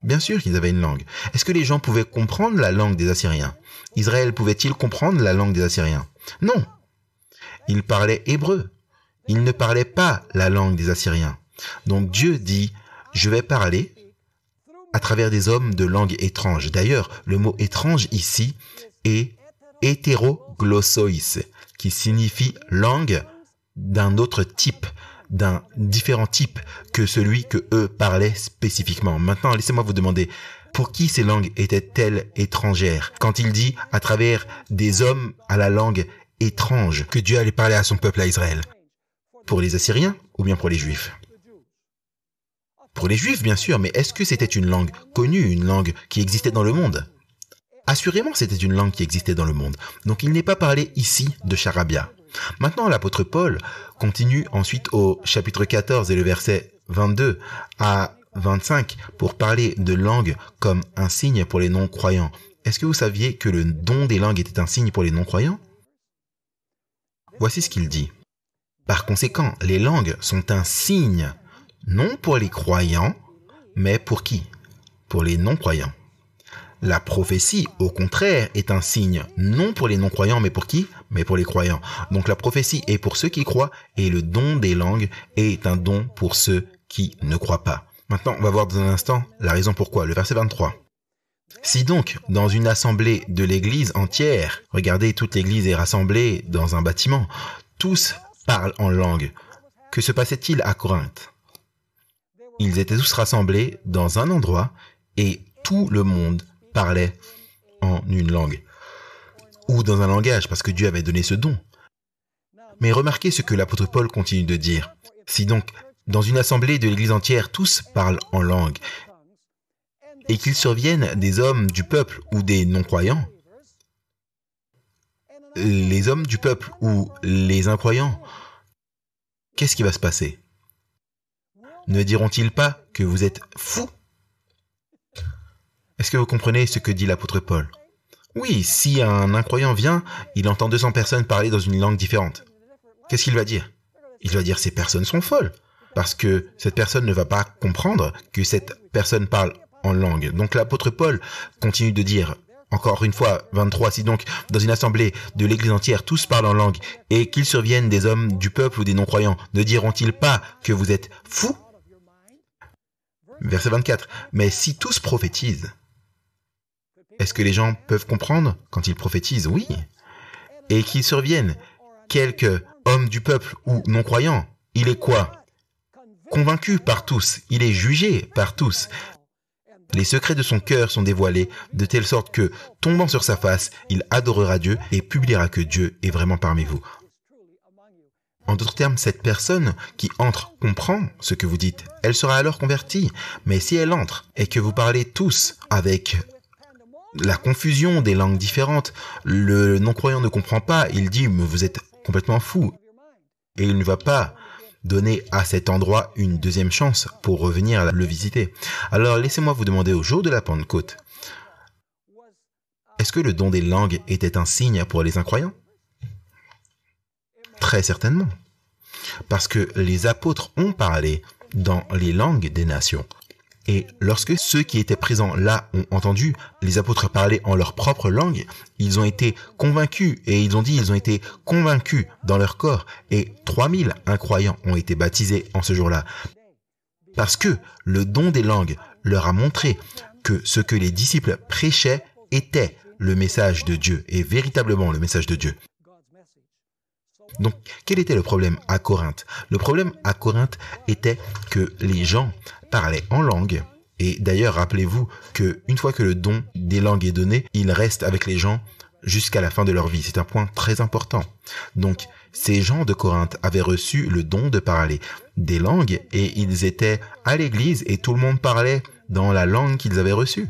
Bien sûr qu'ils avaient une langue. Est-ce que les gens pouvaient comprendre la langue des Assyriens? Israël pouvait-il comprendre la langue des Assyriens? Non. Ils parlaient hébreu. Ils ne parlaient pas la langue des Assyriens. Donc Dieu dit, je vais parler à travers des hommes de langue étrange. D'ailleurs, le mot étrange ici est hétéroglossoïs, qui signifie langue d'un autre type, d'un différent type que celui que eux parlaient spécifiquement. Maintenant, laissez-moi vous demander, Pour qui ces langues étaient-elles étrangères? Quand il dit à travers des hommes à la langue étrange que Dieu allait parler à son peuple, à Israël. Pour les Assyriens ou bien pour les Juifs? Pour les Juifs, bien sûr, mais est-ce que c'était une langue connue, une langue qui existait dans le monde? Assurément, c'était une langue qui existait dans le monde. Donc, il n'est pas parlé ici de charabia. Maintenant, l'apôtre Paul continue ensuite au chapitre 14 et le verset 22 à 25 pour parler de langue comme un signe pour les non-croyants. Est-ce que vous saviez que le don des langues était un signe pour les non-croyants? Voici ce qu'il dit. Par conséquent, les langues sont un signe, non pour les croyants, mais pour qui? Pour les non-croyants. La prophétie, au contraire, est un signe, non pour les non-croyants, mais pour qui? Mais pour les croyants. Donc la prophétie est pour ceux qui croient et le don des langues est un don pour ceux qui ne croient pas. Maintenant, on va voir dans un instant la raison pourquoi. Le verset 23. Si donc, dans une assemblée de l'église entière, regardez, toute l'église est rassemblée dans un bâtiment, tous parlent en langue. Que se passait-il à Corinthe? Ils étaient tous rassemblés dans un endroit et tout le monde parlait en une langue. Ou dans un langage, parce que Dieu avait donné ce don. Mais remarquez ce que l'apôtre Paul continue de dire. Si donc, dans une assemblée de l'église entière, tous parlent en langue, et qu'il survienne des hommes du peuple ou des non-croyants, les hommes du peuple ou les incroyants, qu'est-ce qui va se passer? Ne diront-ils pas que vous êtes fous? Est-ce que vous comprenez ce que dit l'apôtre Paul? Oui, si un incroyant vient, il entend 200 personnes parler dans une langue différente. Qu'est-ce qu'il va dire? Il va dire ces personnes sont folles, parce que cette personne ne va pas comprendre que cette personne parle en langue. Donc l'apôtre Paul continue de dire, encore une fois, 23, si donc dans une assemblée de l'église entière, tous parlent en langue, et qu'ils surviennent des hommes du peuple ou des non-croyants, ne diront-ils pas que vous êtes fous? Verset 24. Mais si tous prophétisent, est-ce que les gens peuvent comprendre quand ils prophétisent? Oui. Et qu'ils surviennent quelques hommes du peuple ou non-croyants, il est quoi? Convaincu par tous, il est jugé par tous. Les secrets de son cœur sont dévoilés, de telle sorte que, tombant sur sa face, il adorera Dieu et publiera que Dieu est vraiment parmi vous. En d'autres termes, cette personne qui entre comprend ce que vous dites. Elle sera alors convertie. Mais si elle entre et que vous parlez tous avec la confusion des langues différentes, le non-croyant ne comprend pas, il dit « mais vous êtes complètement fou ». Et il ne va pas donner à cet endroit une deuxième chance pour revenir le visiter. Alors laissez-moi vous demander au jour de la Pentecôte, est-ce que le don des langues était un signe pour les incroyants? Très certainement. Parce que les apôtres ont parlé dans les langues des nations. Et lorsque ceux qui étaient présents là ont entendu les apôtres parler en leur propre langue, ils ont été convaincus et ils ont été convaincus dans leur corps. Et 3000 incroyants ont été baptisés en ce jour-là. Parce que le don des langues leur a montré que ce que les disciples prêchaient était le message de Dieu et véritablement le message de Dieu. Donc, quel était le problème à Corinthe? Le problème à Corinthe était que les gens parlaient en langue. Et d'ailleurs, rappelez-vous qu'une fois que le don des langues est donné, il reste avec les gens jusqu'à la fin de leur vie. C'est un point très important. Donc, ces gens de Corinthe avaient reçu le don de parler des langues et ils étaient à l'église et tout le monde parlait dans la langue qu'ils avaient reçue.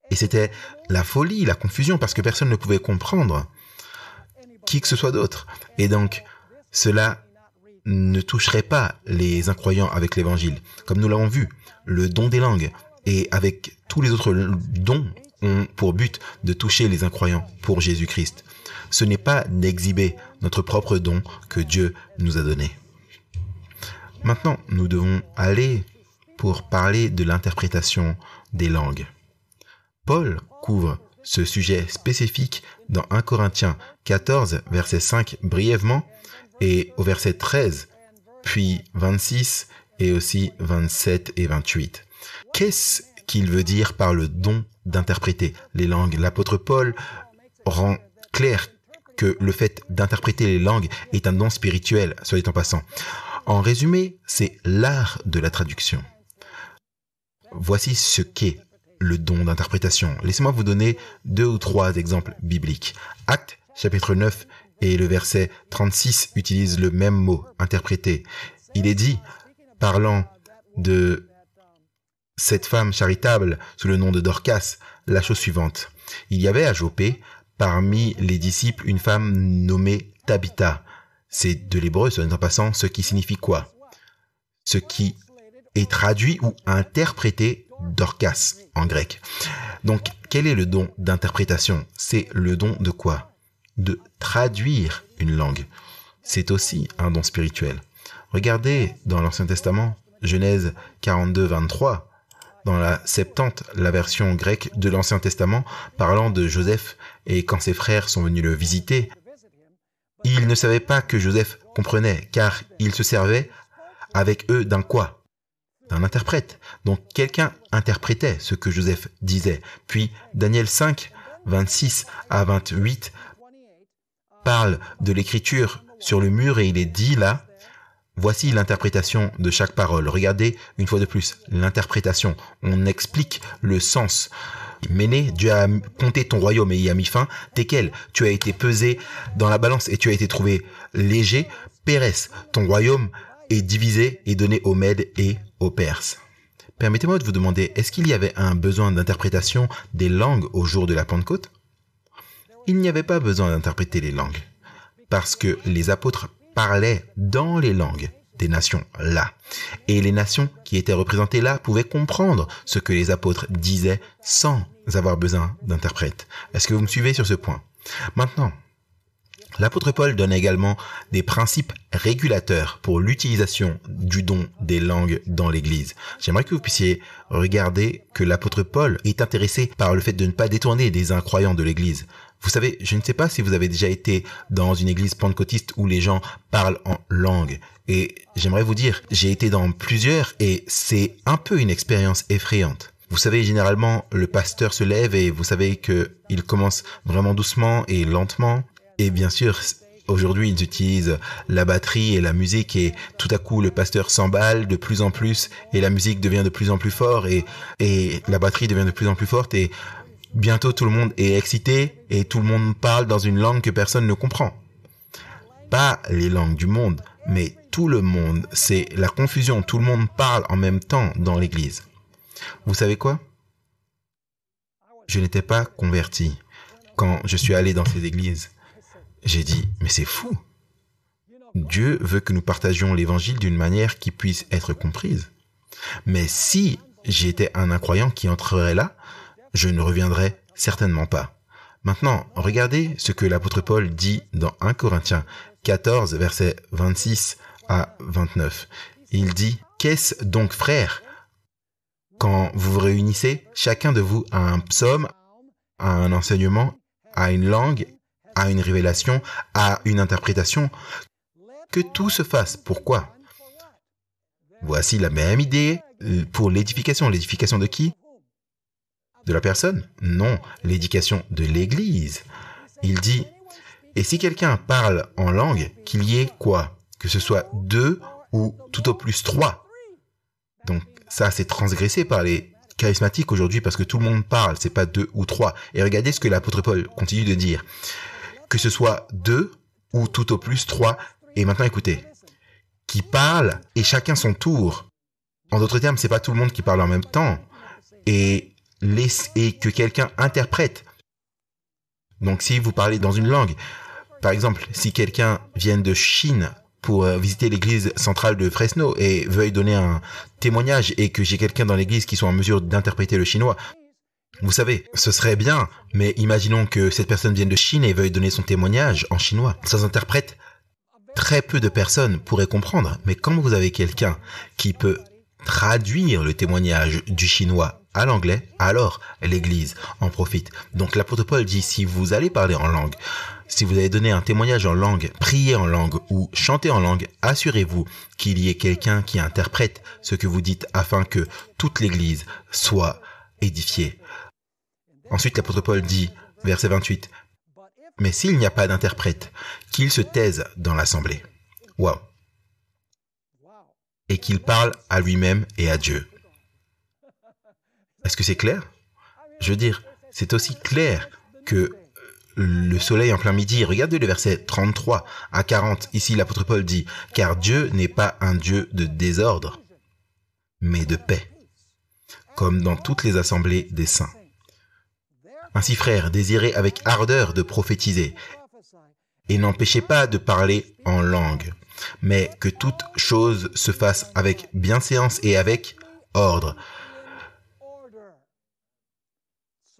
Et c'était la folie, la confusion, parce que personne ne pouvait comprendre qui que ce soit d'autre. Et donc, cela ne toucherait pas les incroyants avec l'évangile. Comme nous l'avons vu, le don des langues et avec tous les autres dons ont pour but de toucher les incroyants pour Jésus-Christ. Ce n'est pas d'exhiber notre propre don que Dieu nous a donné. Maintenant, nous devons aller pour parler de l'interprétation des langues. Paul couvre ce sujet spécifique dans 1 Corinthiens 14, verset 5 brièvement, et au verset 13, puis 26 et aussi 27 et 28. Qu'est-ce qu'il veut dire par le don d'interpréter les langues? L'apôtre Paul rend clair que le fait d'interpréter les langues est un don spirituel, soit dit en passant. En résumé, c'est l'art de la traduction. Voici ce qu'est le don d'interprétation? Laissez-moi vous donner 2 ou 3 exemples bibliques. Actes, chapitre 9 et le verset 36 utilisent le même mot, interpréter. Il est dit, parlant de cette femme charitable sous le nom de Dorcas, la chose suivante. Il y avait à Jopé, parmi les disciples, une femme nommée Tabitha. C'est de l'hébreu, soit dit en passant, ce qui signifie quoi? Ce qui est traduit ou interprété Dorcas en grec. Donc, quel est le don d'interprétation? C'est le don de quoi? De traduire une langue. C'est aussi un don spirituel. Regardez dans l'Ancien Testament, Genèse 42, 23, dans la Septante, la version grecque de l'Ancien Testament, parlant de Joseph et quand ses frères sont venus le visiter, ils ne savaient pas que Joseph comprenait, car il se servait avec eux d'un quoi? D'un interprète. Donc quelqu'un interprétait ce que Joseph disait. Puis Daniel 5, 26 à 28 parle de l'écriture sur le mur et il est dit là, voici l'interprétation de chaque parole. Regardez une fois de plus l'interprétation. On explique le sens. Méné, Dieu a compté ton royaume et y a mis fin. Tekel, tu as été pesé dans la balance et tu as été trouvé léger. Pérès, ton royaume est divisé et donné aux Mèdes et aux Perses. Permettez-moi de vous demander, est-ce qu'il y avait un besoin d'interprétation des langues au jour de la Pentecôte? Il n'y avait pas besoin d'interpréter les langues, parce que les apôtres parlaient dans les langues des nations là. Et les nations qui étaient représentées là pouvaient comprendre ce que les apôtres disaient sans avoir besoin d'interprètes. Est-ce que vous me suivez sur ce point? Maintenant, l'apôtre Paul donne également des principes régulateurs pour l'utilisation du don des langues dans l'Église. J'aimerais que vous puissiez regarder que l'apôtre Paul est intéressé par le fait de ne pas détourner des incroyants de l'Église. Vous savez, je ne sais pas si vous avez déjà été dans une église pentecôtiste où les gens parlent en langue. Et j'aimerais vous dire, j'ai été dans plusieurs et c'est un peu une expérience effrayante. Vous savez, généralement, le pasteur se lève et vous savez qu'il commence vraiment doucement et lentement. Et bien sûr, aujourd'hui, ils utilisent la batterie et la musique et tout à coup, le pasteur s'emballe de plus en plus et la musique devient de plus en plus forte et la batterie devient de plus en plus forte et bientôt tout le monde est excité et tout le monde parle dans une langue que personne ne comprend. Pas les langues du monde, mais tout le monde. C'est la confusion. Tout le monde parle en même temps dans l'église. Vous savez quoi? Je n'étais pas converti. Quand je suis allé dans ces églises, j'ai dit, mais c'est fou. Dieu veut que nous partagions l'évangile d'une manière qui puisse être comprise. Mais si j'étais un incroyant qui entrerait là, je ne reviendrai certainement pas. Maintenant, regardez ce que l'apôtre Paul dit dans 1 Corinthiens 14, versets 26 à 29. Il dit, « Qu'est-ce donc, frères, quand vous vous réunissez, chacun de vous a un psaume, a un enseignement, a une langue, a une révélation, a une interprétation, que tout se fasse. Pourquoi? Voici la même idée pour l'édification. L'édification de qui? De la personne? Non, l'édification de l'Église. Il dit, et si quelqu'un parle en langue, qu'il y ait quoi? Que ce soit 2 ou tout au plus 3. Donc ça, c'est transgressé par les charismatiques aujourd'hui parce que tout le monde parle, c'est pas 2 ou 3. Et regardez ce que l'apôtre Paul continue de dire. Que ce soit 2 ou tout au plus 3. Et maintenant, écoutez, qui parle et chacun son tour. En d'autres termes, c'est pas tout le monde qui parle en même temps. Et que quelqu'un interprète. Donc si vous parlez dans une langue, par exemple, si quelqu'un vient de Chine pour visiter l'église centrale de Fresno et veuille donner un témoignage et que j'ai quelqu'un dans l'église qui soit en mesure d'interpréter le chinois, vous savez, ce serait bien, mais imaginons que cette personne vienne de Chine et veuille donner son témoignage en chinois. Sans interprète, très peu de personnes pourraient comprendre, mais quand vous avez quelqu'un qui peut traduire le témoignage du chinois à l'anglais, alors l'Église en profite. Donc l'apôtre Paul dit, si vous allez parler en langue, si vous allez donner un témoignage en langue, prier en langue ou chanter en langue, assurez-vous qu'il y ait quelqu'un qui interprète ce que vous dites afin que toute l'Église soit édifiée. Ensuite l'apôtre Paul dit, verset 28, « Mais s'il n'y a pas d'interprète, qu'il se taise dans l'assemblée. » Waouh. Et qu'il parle à lui-même et à Dieu. Est-ce que c'est clair? Je veux dire, c'est aussi clair que le soleil en plein midi. Regardez le verset 33 à 40. Ici, l'apôtre Paul dit, « Car Dieu n'est pas un Dieu de désordre, mais de paix, comme dans toutes les assemblées des saints. Ainsi, frères, désirez avec ardeur de prophétiser, et n'empêchez pas de parler en langue, mais que toute chose se fasse avec bienséance et avec ordre. »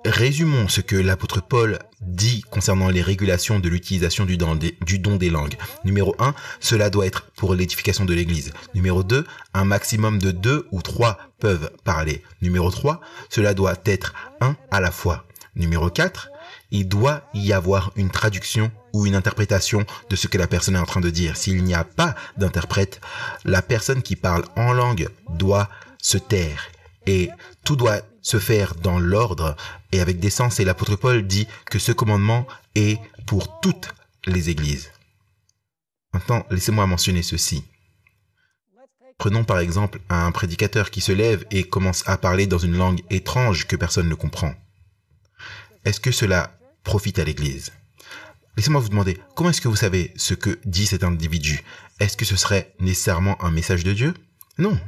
Résumons ce que l'apôtre Paul dit concernant les régulations de l'utilisation du don des langues. Numéro 1, cela doit être pour l'édification de l'Église. Numéro 2, un maximum de 2 ou 3 peuvent parler. Numéro 3, cela doit être un à la fois. Numéro 4, il doit y avoir une traduction ou une interprétation de ce que la personne est en train de dire. S'il n'y a pas d'interprète, la personne qui parle en langue doit se taire et tout doit se faire dans l'ordre et avec décence. Et l'apôtre Paul dit que ce commandement est pour toutes les églises. Maintenant, laissez-moi mentionner ceci. Prenons par exemple un prédicateur qui se lève et commence à parler dans une langue étrange que personne ne comprend. Est-ce que cela profite à l'église? Laissez-moi vous demander, comment est-ce que vous savez ce que dit cet individu? Est-ce que ce serait nécessairement un message de Dieu? Non.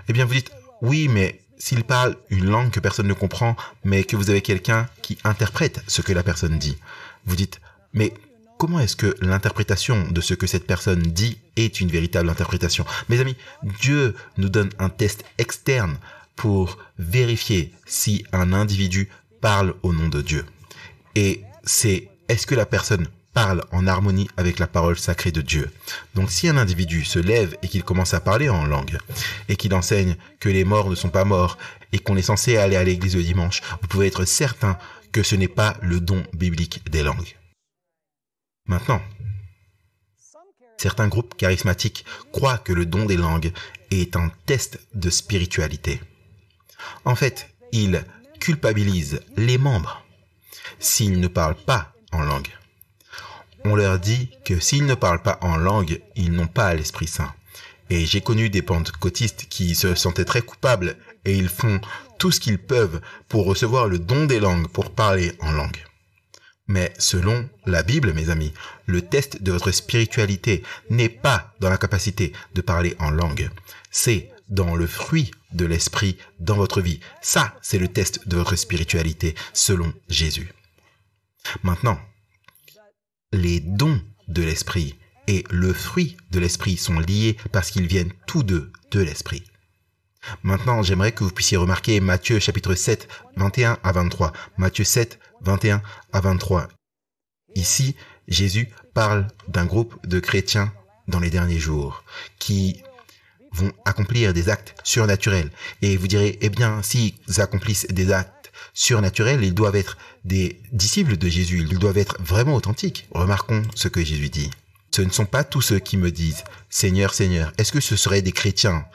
Eh bien, vous dites, oui, mais s'il parle une langue que personne ne comprend, mais que vous avez quelqu'un qui interprète ce que la personne dit, vous dites, mais comment est-ce que l'interprétation de ce que cette personne dit est une véritable interprétation? Mes amis, Dieu nous donne un test externe pour vérifier si un individu parle au nom de Dieu. Et c'est, est-ce que la personne parle en harmonie avec la parole sacrée de Dieu? Donc si un individu se lève et qu'il commence à parler en langue, et qu'il enseigne que les morts ne sont pas morts, et qu'on est censé aller à l'église le dimanche, vous pouvez être certain que ce n'est pas le don biblique des langues. Maintenant, certains groupes charismatiques croient que le don des langues est un test de spiritualité. En fait, ils culpabilisent les membres s'ils ne parlent pas en langue. On leur dit que s'ils ne parlent pas en langue, ils n'ont pas l'Esprit Saint. Et j'ai connu des pentecôtistes qui se sentaient très coupables et ils font tout ce qu'ils peuvent pour recevoir le don des langues, pour parler en langue. Mais selon la Bible, mes amis, le test de votre spiritualité n'est pas dans la capacité de parler en langue. C'est dans le fruit de l'Esprit dans votre vie. Ça, c'est le test de votre spiritualité selon Jésus. Maintenant, les dons de l'Esprit et le fruit de l'Esprit sont liés parce qu'ils viennent tous deux de l'Esprit. Maintenant, j'aimerais que vous puissiez remarquer Matthieu chapitre 7, 21 à 23. Matthieu 7, 21 à 23. Ici, Jésus parle d'un groupe de chrétiens dans les derniers jours qui vont accomplir des actes surnaturels. Et vous direz, eh bien, s'ils accomplissent des actes surnaturels, ils doivent être des disciples de Jésus, ils doivent être vraiment authentiques. Remarquons ce que Jésus dit. Ce ne sont pas tous ceux qui me disent « Seigneur, Seigneur ». Est-ce que ce seraient des chrétiens?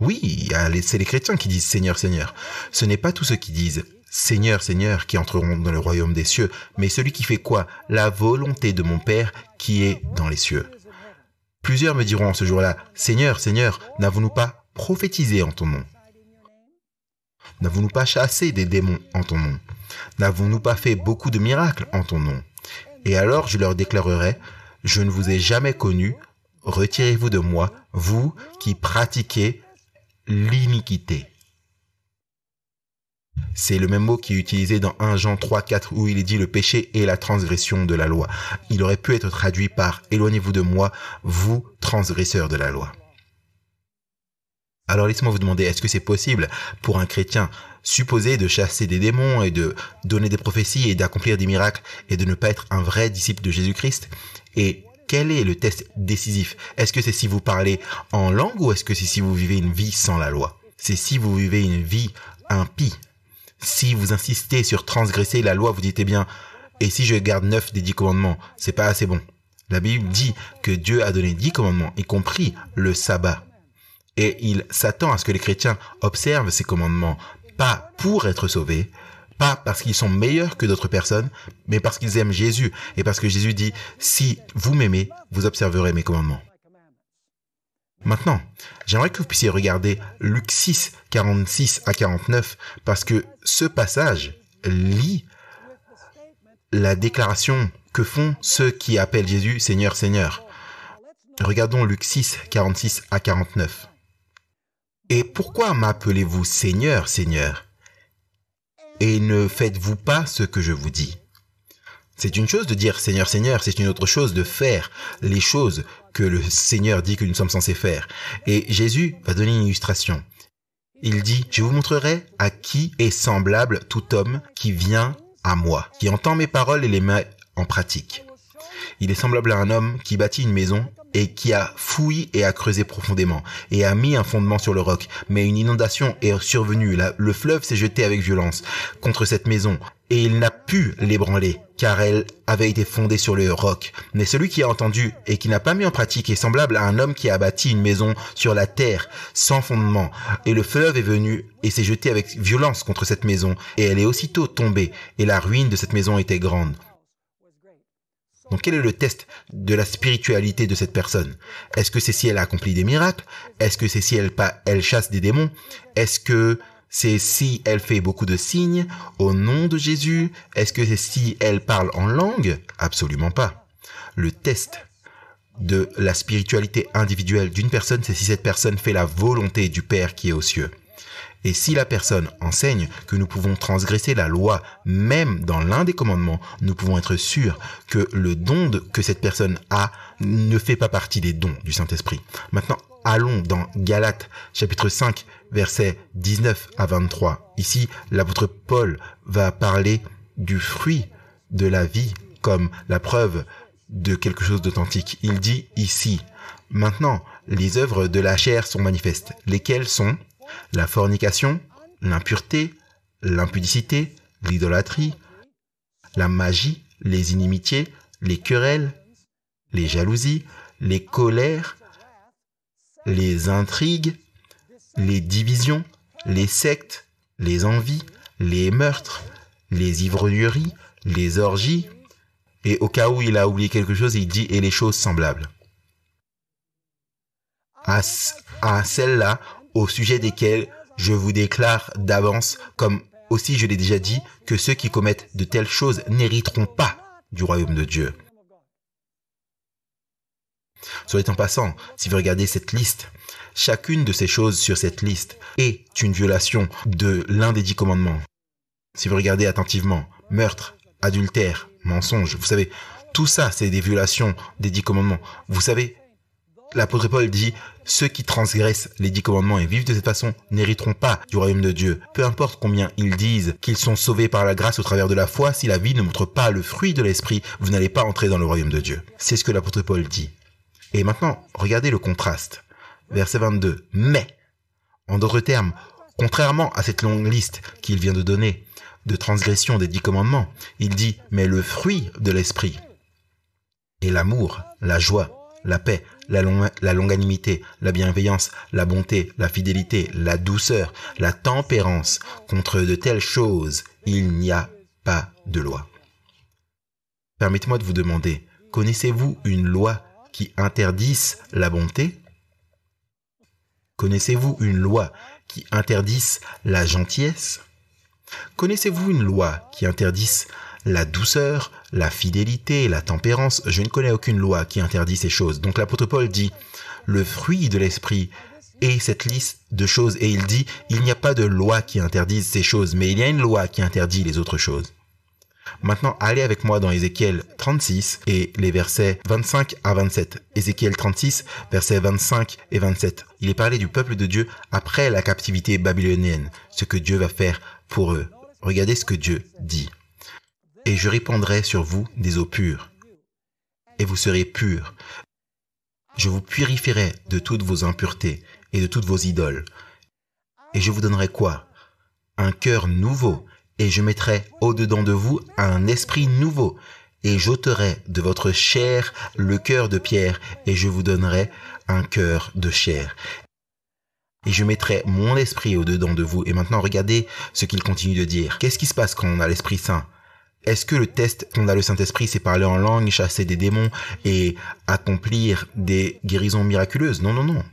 Oui, c'est les chrétiens qui disent « Seigneur, Seigneur ». Ce n'est pas tous ceux qui disent « Seigneur, Seigneur » qui entreront dans le royaume des cieux, mais celui qui fait quoi? La volonté de mon Père qui est dans les cieux. Plusieurs me diront ce jour-là « Seigneur, Seigneur, n'avons-nous pas prophétisé en ton nom? N'avons-nous pas chassé des démons en ton nom? N'avons-nous pas fait beaucoup de miracles en ton nom? Et alors je leur déclarerai « Je ne vous ai jamais connu, retirez-vous de moi, vous qui pratiquez l'iniquité. » C'est le même mot qui est utilisé dans 1 Jean 3, 4 où il est dit le péché et la transgression de la loi. Il aurait pu être traduit par « Éloignez-vous de moi, vous transgresseurs de la loi ». Alors laissez-moi vous demander, est-ce que c'est possible pour un chrétien supposé de chasser des démons et de donner des prophéties et d'accomplir des miracles et de ne pas être un vrai disciple de Jésus-Christ? Et quel est le test décisif? Est-ce que c'est si vous parlez en langue ou est-ce que c'est si vous vivez une vie sans la loi? C'est si vous vivez une vie impie. Si vous insistez sur transgresser la loi, vous dites, eh bien, et si je garde 9 des 10 commandements, c'est pas assez bon. La Bible dit que Dieu a donné 10 commandements, y compris le sabbat. Et il s'attend à ce que les chrétiens observent ces commandements, pas pour être sauvés, pas parce qu'ils sont meilleurs que d'autres personnes, mais parce qu'ils aiment Jésus. Et parce que Jésus dit, si vous m'aimez, vous observerez mes commandements. Maintenant, j'aimerais que vous puissiez regarder Luc 6, 46 à 49, parce que ce passage lit la déclaration que font ceux qui appellent Jésus Seigneur, Seigneur. Regardons Luc 6, 46 à 49. Et pourquoi m'appelez-vous Seigneur, Seigneur? Et ne faites-vous pas ce que je vous dis? C'est une chose de dire Seigneur, Seigneur, c'est une autre chose de faire les choses que le Seigneur dit que nous sommes censés faire. Et Jésus va donner une illustration. Il dit, je vous montrerai à qui est semblable tout homme qui vient à moi, qui entend mes paroles et les met en pratique. Il est semblable à un homme qui bâtit une maison et qui a fouillé et a creusé profondément et a mis un fondement sur le roc. Mais une inondation est survenue. Le fleuve s'est jeté avec violence contre cette maison et il n'a pu l'ébranler car elle avait été fondée sur le roc. Mais celui qui a entendu et qui n'a pas mis en pratique est semblable à un homme qui a bâti une maison sur la terre sans fondement. Et le fleuve est venu et s'est jeté avec violence contre cette maison et elle est aussitôt tombée et la ruine de cette maison était grande. Donc quel est le test de la spiritualité de cette personne? Est-ce que c'est si elle accomplit des miracles? Est-ce que c'est si elle chasse des démons? Est-ce que c'est si elle fait beaucoup de signes au nom de Jésus? Est-ce que c'est si elle parle en langue? Absolument pas. Le test de la spiritualité individuelle d'une personne, c'est si cette personne fait la volonté du Père qui est aux cieux. Et si la personne enseigne que nous pouvons transgresser la loi, même dans l'un des commandements, nous pouvons être sûrs que le don que cette personne a ne fait pas partie des dons du Saint-Esprit. Maintenant, allons dans Galates, chapitre 5, versets 19 à 23. Ici, l'apôtre Paul va parler du fruit de la vie comme la preuve de quelque chose d'authentique. Il dit ici, « Maintenant, les œuvres de la chair sont manifestes, lesquelles sont la fornication, l'impureté, l'impudicité, l'idolâtrie, la magie, les inimitiés, les querelles, les jalousies, les colères, les intrigues, les divisions, les sectes, les envies, les meurtres, les ivrogneries, les orgies. » Et au cas où il a oublié quelque chose, il dit « et les choses semblables ». À celles-là, au sujet desquels je vous déclare d'avance, comme aussi je l'ai déjà dit, que ceux qui commettent de telles choses n'hériteront pas du royaume de Dieu. Soit en passant, si vous regardez cette liste, chacune de ces choses sur cette liste est une violation de l'un des 10 commandements. Si vous regardez attentivement, meurtre, adultère, mensonge, vous savez, tout ça c'est des violations des 10 commandements. Vous savez, l'apôtre Paul dit, ceux qui transgressent les 10 commandements et vivent de cette façon n'hériteront pas du royaume de Dieu. Peu importe combien ils disent qu'ils sont sauvés par la grâce au travers de la foi, si la vie ne montre pas le fruit de l'esprit, vous n'allez pas entrer dans le royaume de Dieu. C'est ce que l'apôtre Paul dit. Et maintenant, regardez le contraste. Verset 22. Mais, en d'autres termes, contrairement à cette longue liste qu'il vient de donner de transgression des 10 commandements, il dit, mais le fruit de l'esprit est l'amour, la joie, la paix, la longanimité, la bienveillance, la bonté, la fidélité, la douceur, la tempérance. Contre de telles choses, il n'y a pas de loi. Permettez-moi de vous demander, connaissez-vous une loi qui interdise la bonté? Connaissez-vous une loi qui interdise la gentillesse? Connaissez-vous une loi qui interdise la douceur, la fidélité, la tempérance? Je ne connais aucune loi qui interdit ces choses. Donc l'apôtre Paul dit, le fruit de l'esprit est cette liste de choses. Et il dit, il n'y a pas de loi qui interdise ces choses, mais il y a une loi qui interdit les autres choses. Maintenant, allez avec moi dans Ézéchiel 36 et les versets 25 à 27. Ézéchiel 36, versets 25 et 27. Il est parlé du peuple de Dieu après la captivité babylonienne, ce que Dieu va faire pour eux. Regardez ce que Dieu dit. Et je répandrai sur vous des eaux pures, et vous serez purs. Je vous purifierai de toutes vos impuretés et de toutes vos idoles. Et je vous donnerai quoi? Un cœur nouveau, et je mettrai au-dedans de vous un esprit nouveau, et j'ôterai de votre chair le cœur de pierre, et je vous donnerai un cœur de chair. Et je mettrai mon esprit au-dedans de vous. Et maintenant, regardez ce qu'il continue de dire. Qu'est-ce qui se passe quand on a l'Esprit Saint? Est-ce que le test qu'on a le Saint-Esprit, c'est parler en langue, chasser des démons et accomplir des guérisons miraculeuses? Non, non, non.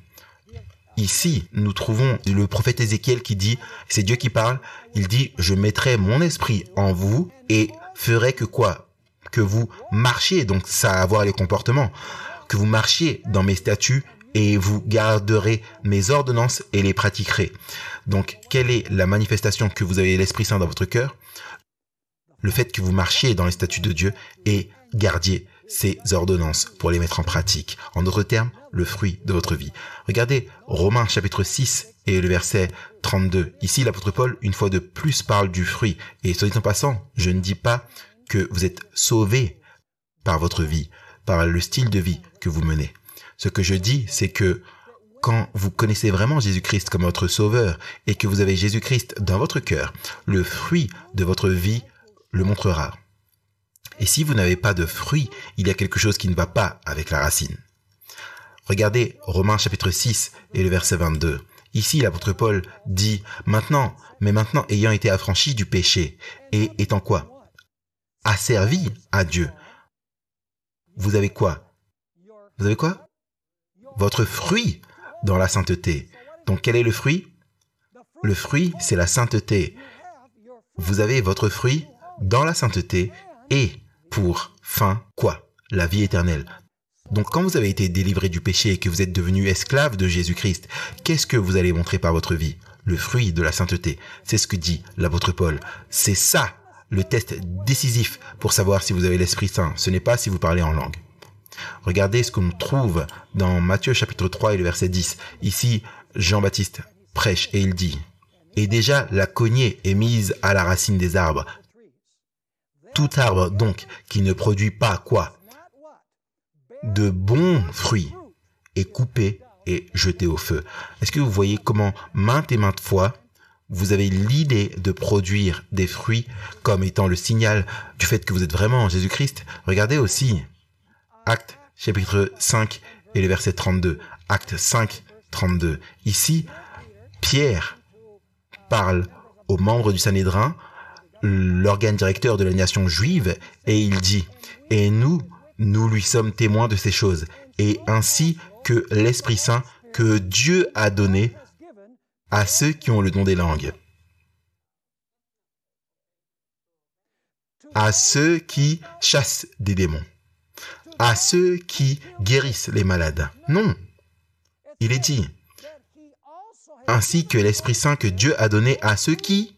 Ici, nous trouvons le prophète Ézéchiel qui dit, c'est Dieu qui parle, il dit, je mettrai mon esprit en vous et ferai que quoi? Que vous marchiez, donc ça a à voir les comportements, que vous marchiez dans mes statuts et vous garderez mes ordonnances et les pratiquerez. Donc, quelle est la manifestation que vous avez l'Esprit Saint dans votre cœur? Le fait que vous marchiez dans les statuts de Dieu et gardiez ces ordonnances pour les mettre en pratique. En d'autres termes, le fruit de votre vie. Regardez Romains chapitre 6 et le verset 32. Ici, l'apôtre Paul, une fois de plus, parle du fruit. Et soit dit en passant, je ne dis pas que vous êtes sauvés par votre vie, par le style de vie que vous menez. Ce que je dis, c'est que quand vous connaissez vraiment Jésus-Christ comme votre sauveur et que vous avez Jésus-Christ dans votre cœur, le fruit de votre vie le montrera. Et si vous n'avez pas de fruit, il y a quelque chose qui ne va pas avec la racine. Regardez Romains chapitre 6 et le verset 22. Ici, l'apôtre Paul dit, maintenant, ayant été affranchi du péché, et étant quoi? Asservi à Dieu. Vous avez quoi? Vous avez quoi? Votre fruit dans la sainteté. Donc, quel est le fruit? Le fruit, c'est la sainteté. Vous avez votre fruit dans la sainteté et pour fin, quoi? La vie éternelle. Donc, quand vous avez été délivré du péché et que vous êtes devenu esclave de Jésus-Christ, qu'est-ce que vous allez montrer par votre vie? Le fruit de la sainteté. C'est ce que dit l'apôtre Paul. C'est ça, le test décisif pour savoir si vous avez l'Esprit Saint. Ce n'est pas si vous parlez en langue. Regardez ce qu'on trouve dans Matthieu chapitre 3 et le verset 10. Ici, Jean-Baptiste prêche et il dit, « Et déjà la cognée est mise à la racine des arbres. Tout arbre donc qui ne produit pas quoi? De bons fruits est coupé et jeté au feu. » Est-ce que vous voyez comment maintes et maintes fois vous avez l'idée de produire des fruits comme étant le signal du fait que vous êtes vraiment en Jésus-Christ? Regardez aussi Actes chapitre 5 et le verset 32. Actes 5, 32. Ici, Pierre parle aux membres du Sanhédrin, l'organe directeur de la nation juive, et il dit, « Et nous lui sommes témoins de ces choses, et ainsi que l'Esprit Saint que Dieu a donné à ceux qui ont le don des langues. » À ceux qui chassent des démons. À ceux qui guérissent les malades. Non. Il est dit, ainsi que l'Esprit Saint que Dieu a donné à ceux qui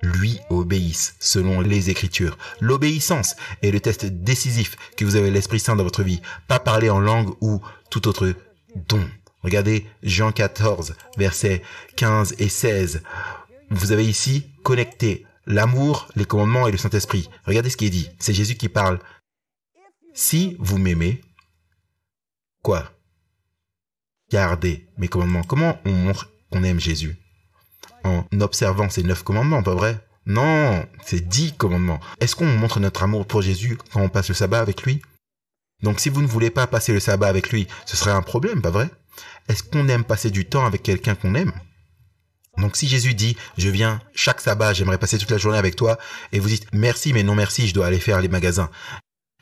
lui obéissent, selon les Écritures. L'obéissance est le test décisif que vous avez l'Esprit Saint dans votre vie. Pas parler en langue ou tout autre don. Regardez Jean 14, versets 15 et 16. Vous avez ici connecté l'amour, les commandements et le Saint-Esprit. Regardez ce qui est dit. C'est Jésus qui parle. Si vous m'aimez, quoi? Gardez mes commandements. Comment on montre qu'on aime Jésus? En observant ces 9 commandements, pas vrai? Non, c'est 10 commandements. Est-ce qu'on montre notre amour pour Jésus quand on passe le sabbat avec lui? Donc si vous ne voulez pas passer le sabbat avec lui, ce serait un problème, pas vrai? Est-ce qu'on aime passer du temps avec quelqu'un qu'on aime? Donc si Jésus dit, je viens chaque sabbat, j'aimerais passer toute la journée avec toi, et vous dites, merci mais non merci, je dois aller faire les magasins.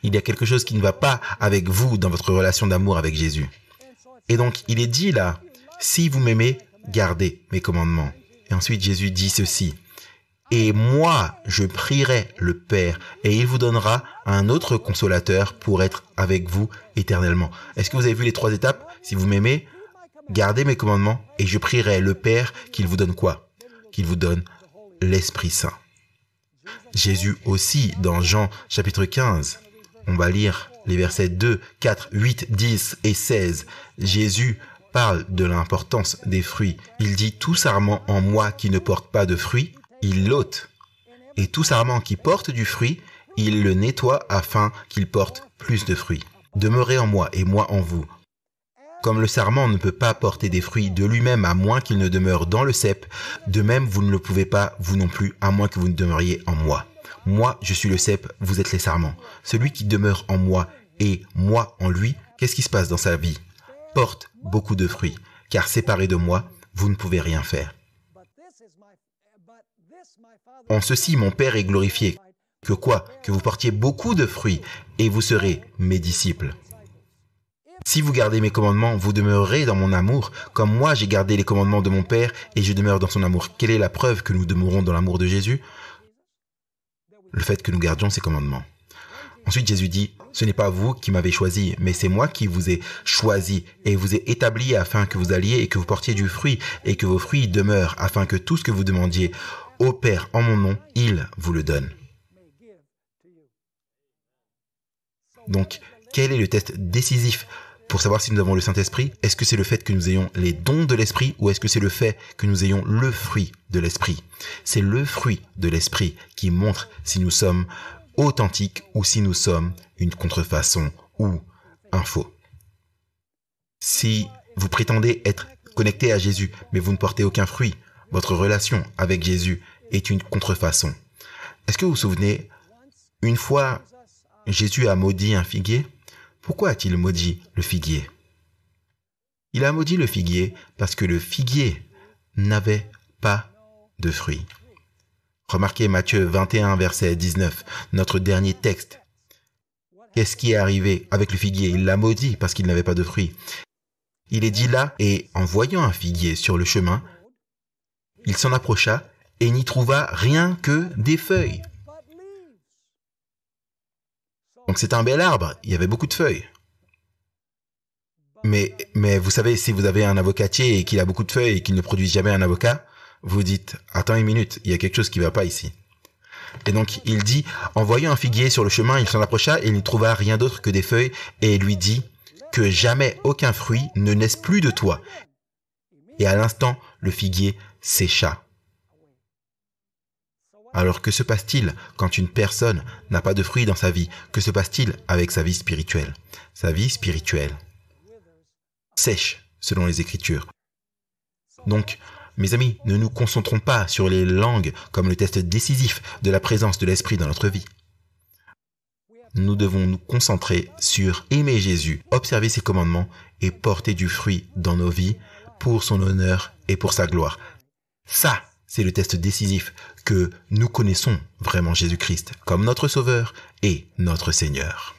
Il y a quelque chose qui ne va pas avec vous dans votre relation d'amour avec Jésus. Et donc, il est dit là, si vous m'aimez, gardez mes commandements. Et ensuite, Jésus dit ceci, et moi, je prierai le Père, et il vous donnera un autre consolateur pour être avec vous éternellement. Est-ce que vous avez vu les 3 étapes? Si vous m'aimez, gardez mes commandements, et je prierai le Père qu'il vous donne quoi? Qu'il vous donne l'Esprit Saint. Jésus aussi, dans Jean chapitre 15, on va lire les versets 2, 4, 8, 10 et 16. Jésus parle de l'importance des fruits. Il dit, tout sarment en moi qui ne porte pas de fruits, il l'ôte. Et tout sarment qui porte du fruit, il le nettoie afin qu'il porte plus de fruits. Demeurez en moi et moi en vous. Comme le sarment ne peut pas porter des fruits de lui-même à moins qu'il ne demeure dans le cep, de même vous ne le pouvez pas, vous non plus, à moins que vous ne demeuriez en moi. Moi, je suis le cep, vous êtes les sarments. Celui qui demeure en moi et moi en lui, qu'est-ce qui se passe dans sa vie? Porte beaucoup de fruits, car séparé de moi, vous ne pouvez rien faire. En ceci, mon Père est glorifié. Que quoi? Que vous portiez beaucoup de fruits, et vous serez mes disciples. Si vous gardez mes commandements, vous demeurerez dans mon amour, comme moi j'ai gardé les commandements de mon Père et je demeure dans son amour. Quelle est la preuve que nous demeurons dans l'amour de Jésus? Le fait que nous gardions ses commandements. Ensuite, Jésus dit, ce n'est pas vous qui m'avez choisi, mais c'est moi qui vous ai choisi et vous ai établi afin que vous alliez et que vous portiez du fruit et que vos fruits demeurent, afin que tout ce que vous demandiez au Père en mon nom, il vous le donne. Donc, quel est le test décisif pour savoir si nous avons le Saint-Esprit? Est-ce que c'est le fait que nous ayons les dons de l'Esprit ou est-ce que c'est le fait que nous ayons le fruit de l'Esprit? C'est le fruit de l'Esprit qui montre si nous sommes authentiques ou si nous sommes une contrefaçon ou un faux. Si vous prétendez être connecté à Jésus, mais vous ne portez aucun fruit, votre relation avec Jésus est une contrefaçon. Est-ce que vous vous souvenez, une fois, Jésus a maudit un figuier? Pourquoi a-t-il maudit le figuier? Il a maudit le figuier parce que le figuier n'avait pas de fruits. Remarquez Matthieu 21, verset 19, notre dernier texte. Qu'est-ce qui est arrivé avec le figuier? Il l'a maudit parce qu'il n'avait pas de fruits. Il est dit là, et en voyant un figuier sur le chemin, il s'en approcha et n'y trouva rien que des feuilles. Donc c'est un bel arbre, il y avait beaucoup de feuilles. Mais vous savez, si vous avez un avocatier et qu'il a beaucoup de feuilles et qu'il ne produit jamais un avocat, vous dites, attends une minute, il y a quelque chose qui ne va pas ici. Et donc il dit, en voyant un figuier sur le chemin, il s'en approcha et il n'y trouva rien d'autre que des feuilles et lui dit, que jamais aucun fruit ne naisse plus de toi. Et à l'instant, le figuier sécha. Alors que se passe-t-il quand une personne n'a pas de fruits dans sa vie? Que se passe-t-il avec sa vie spirituelle? Sa vie spirituelle sèche, selon les Écritures. Donc, mes amis, ne nous concentrons pas sur les langues comme le test décisif de la présence de l'Esprit dans notre vie. Nous devons nous concentrer sur aimer Jésus, observer ses commandements et porter du fruit dans nos vies pour son honneur et pour sa gloire. Ça, c'est le test décisif que nous connaissons vraiment Jésus-Christ comme notre Sauveur et notre Seigneur.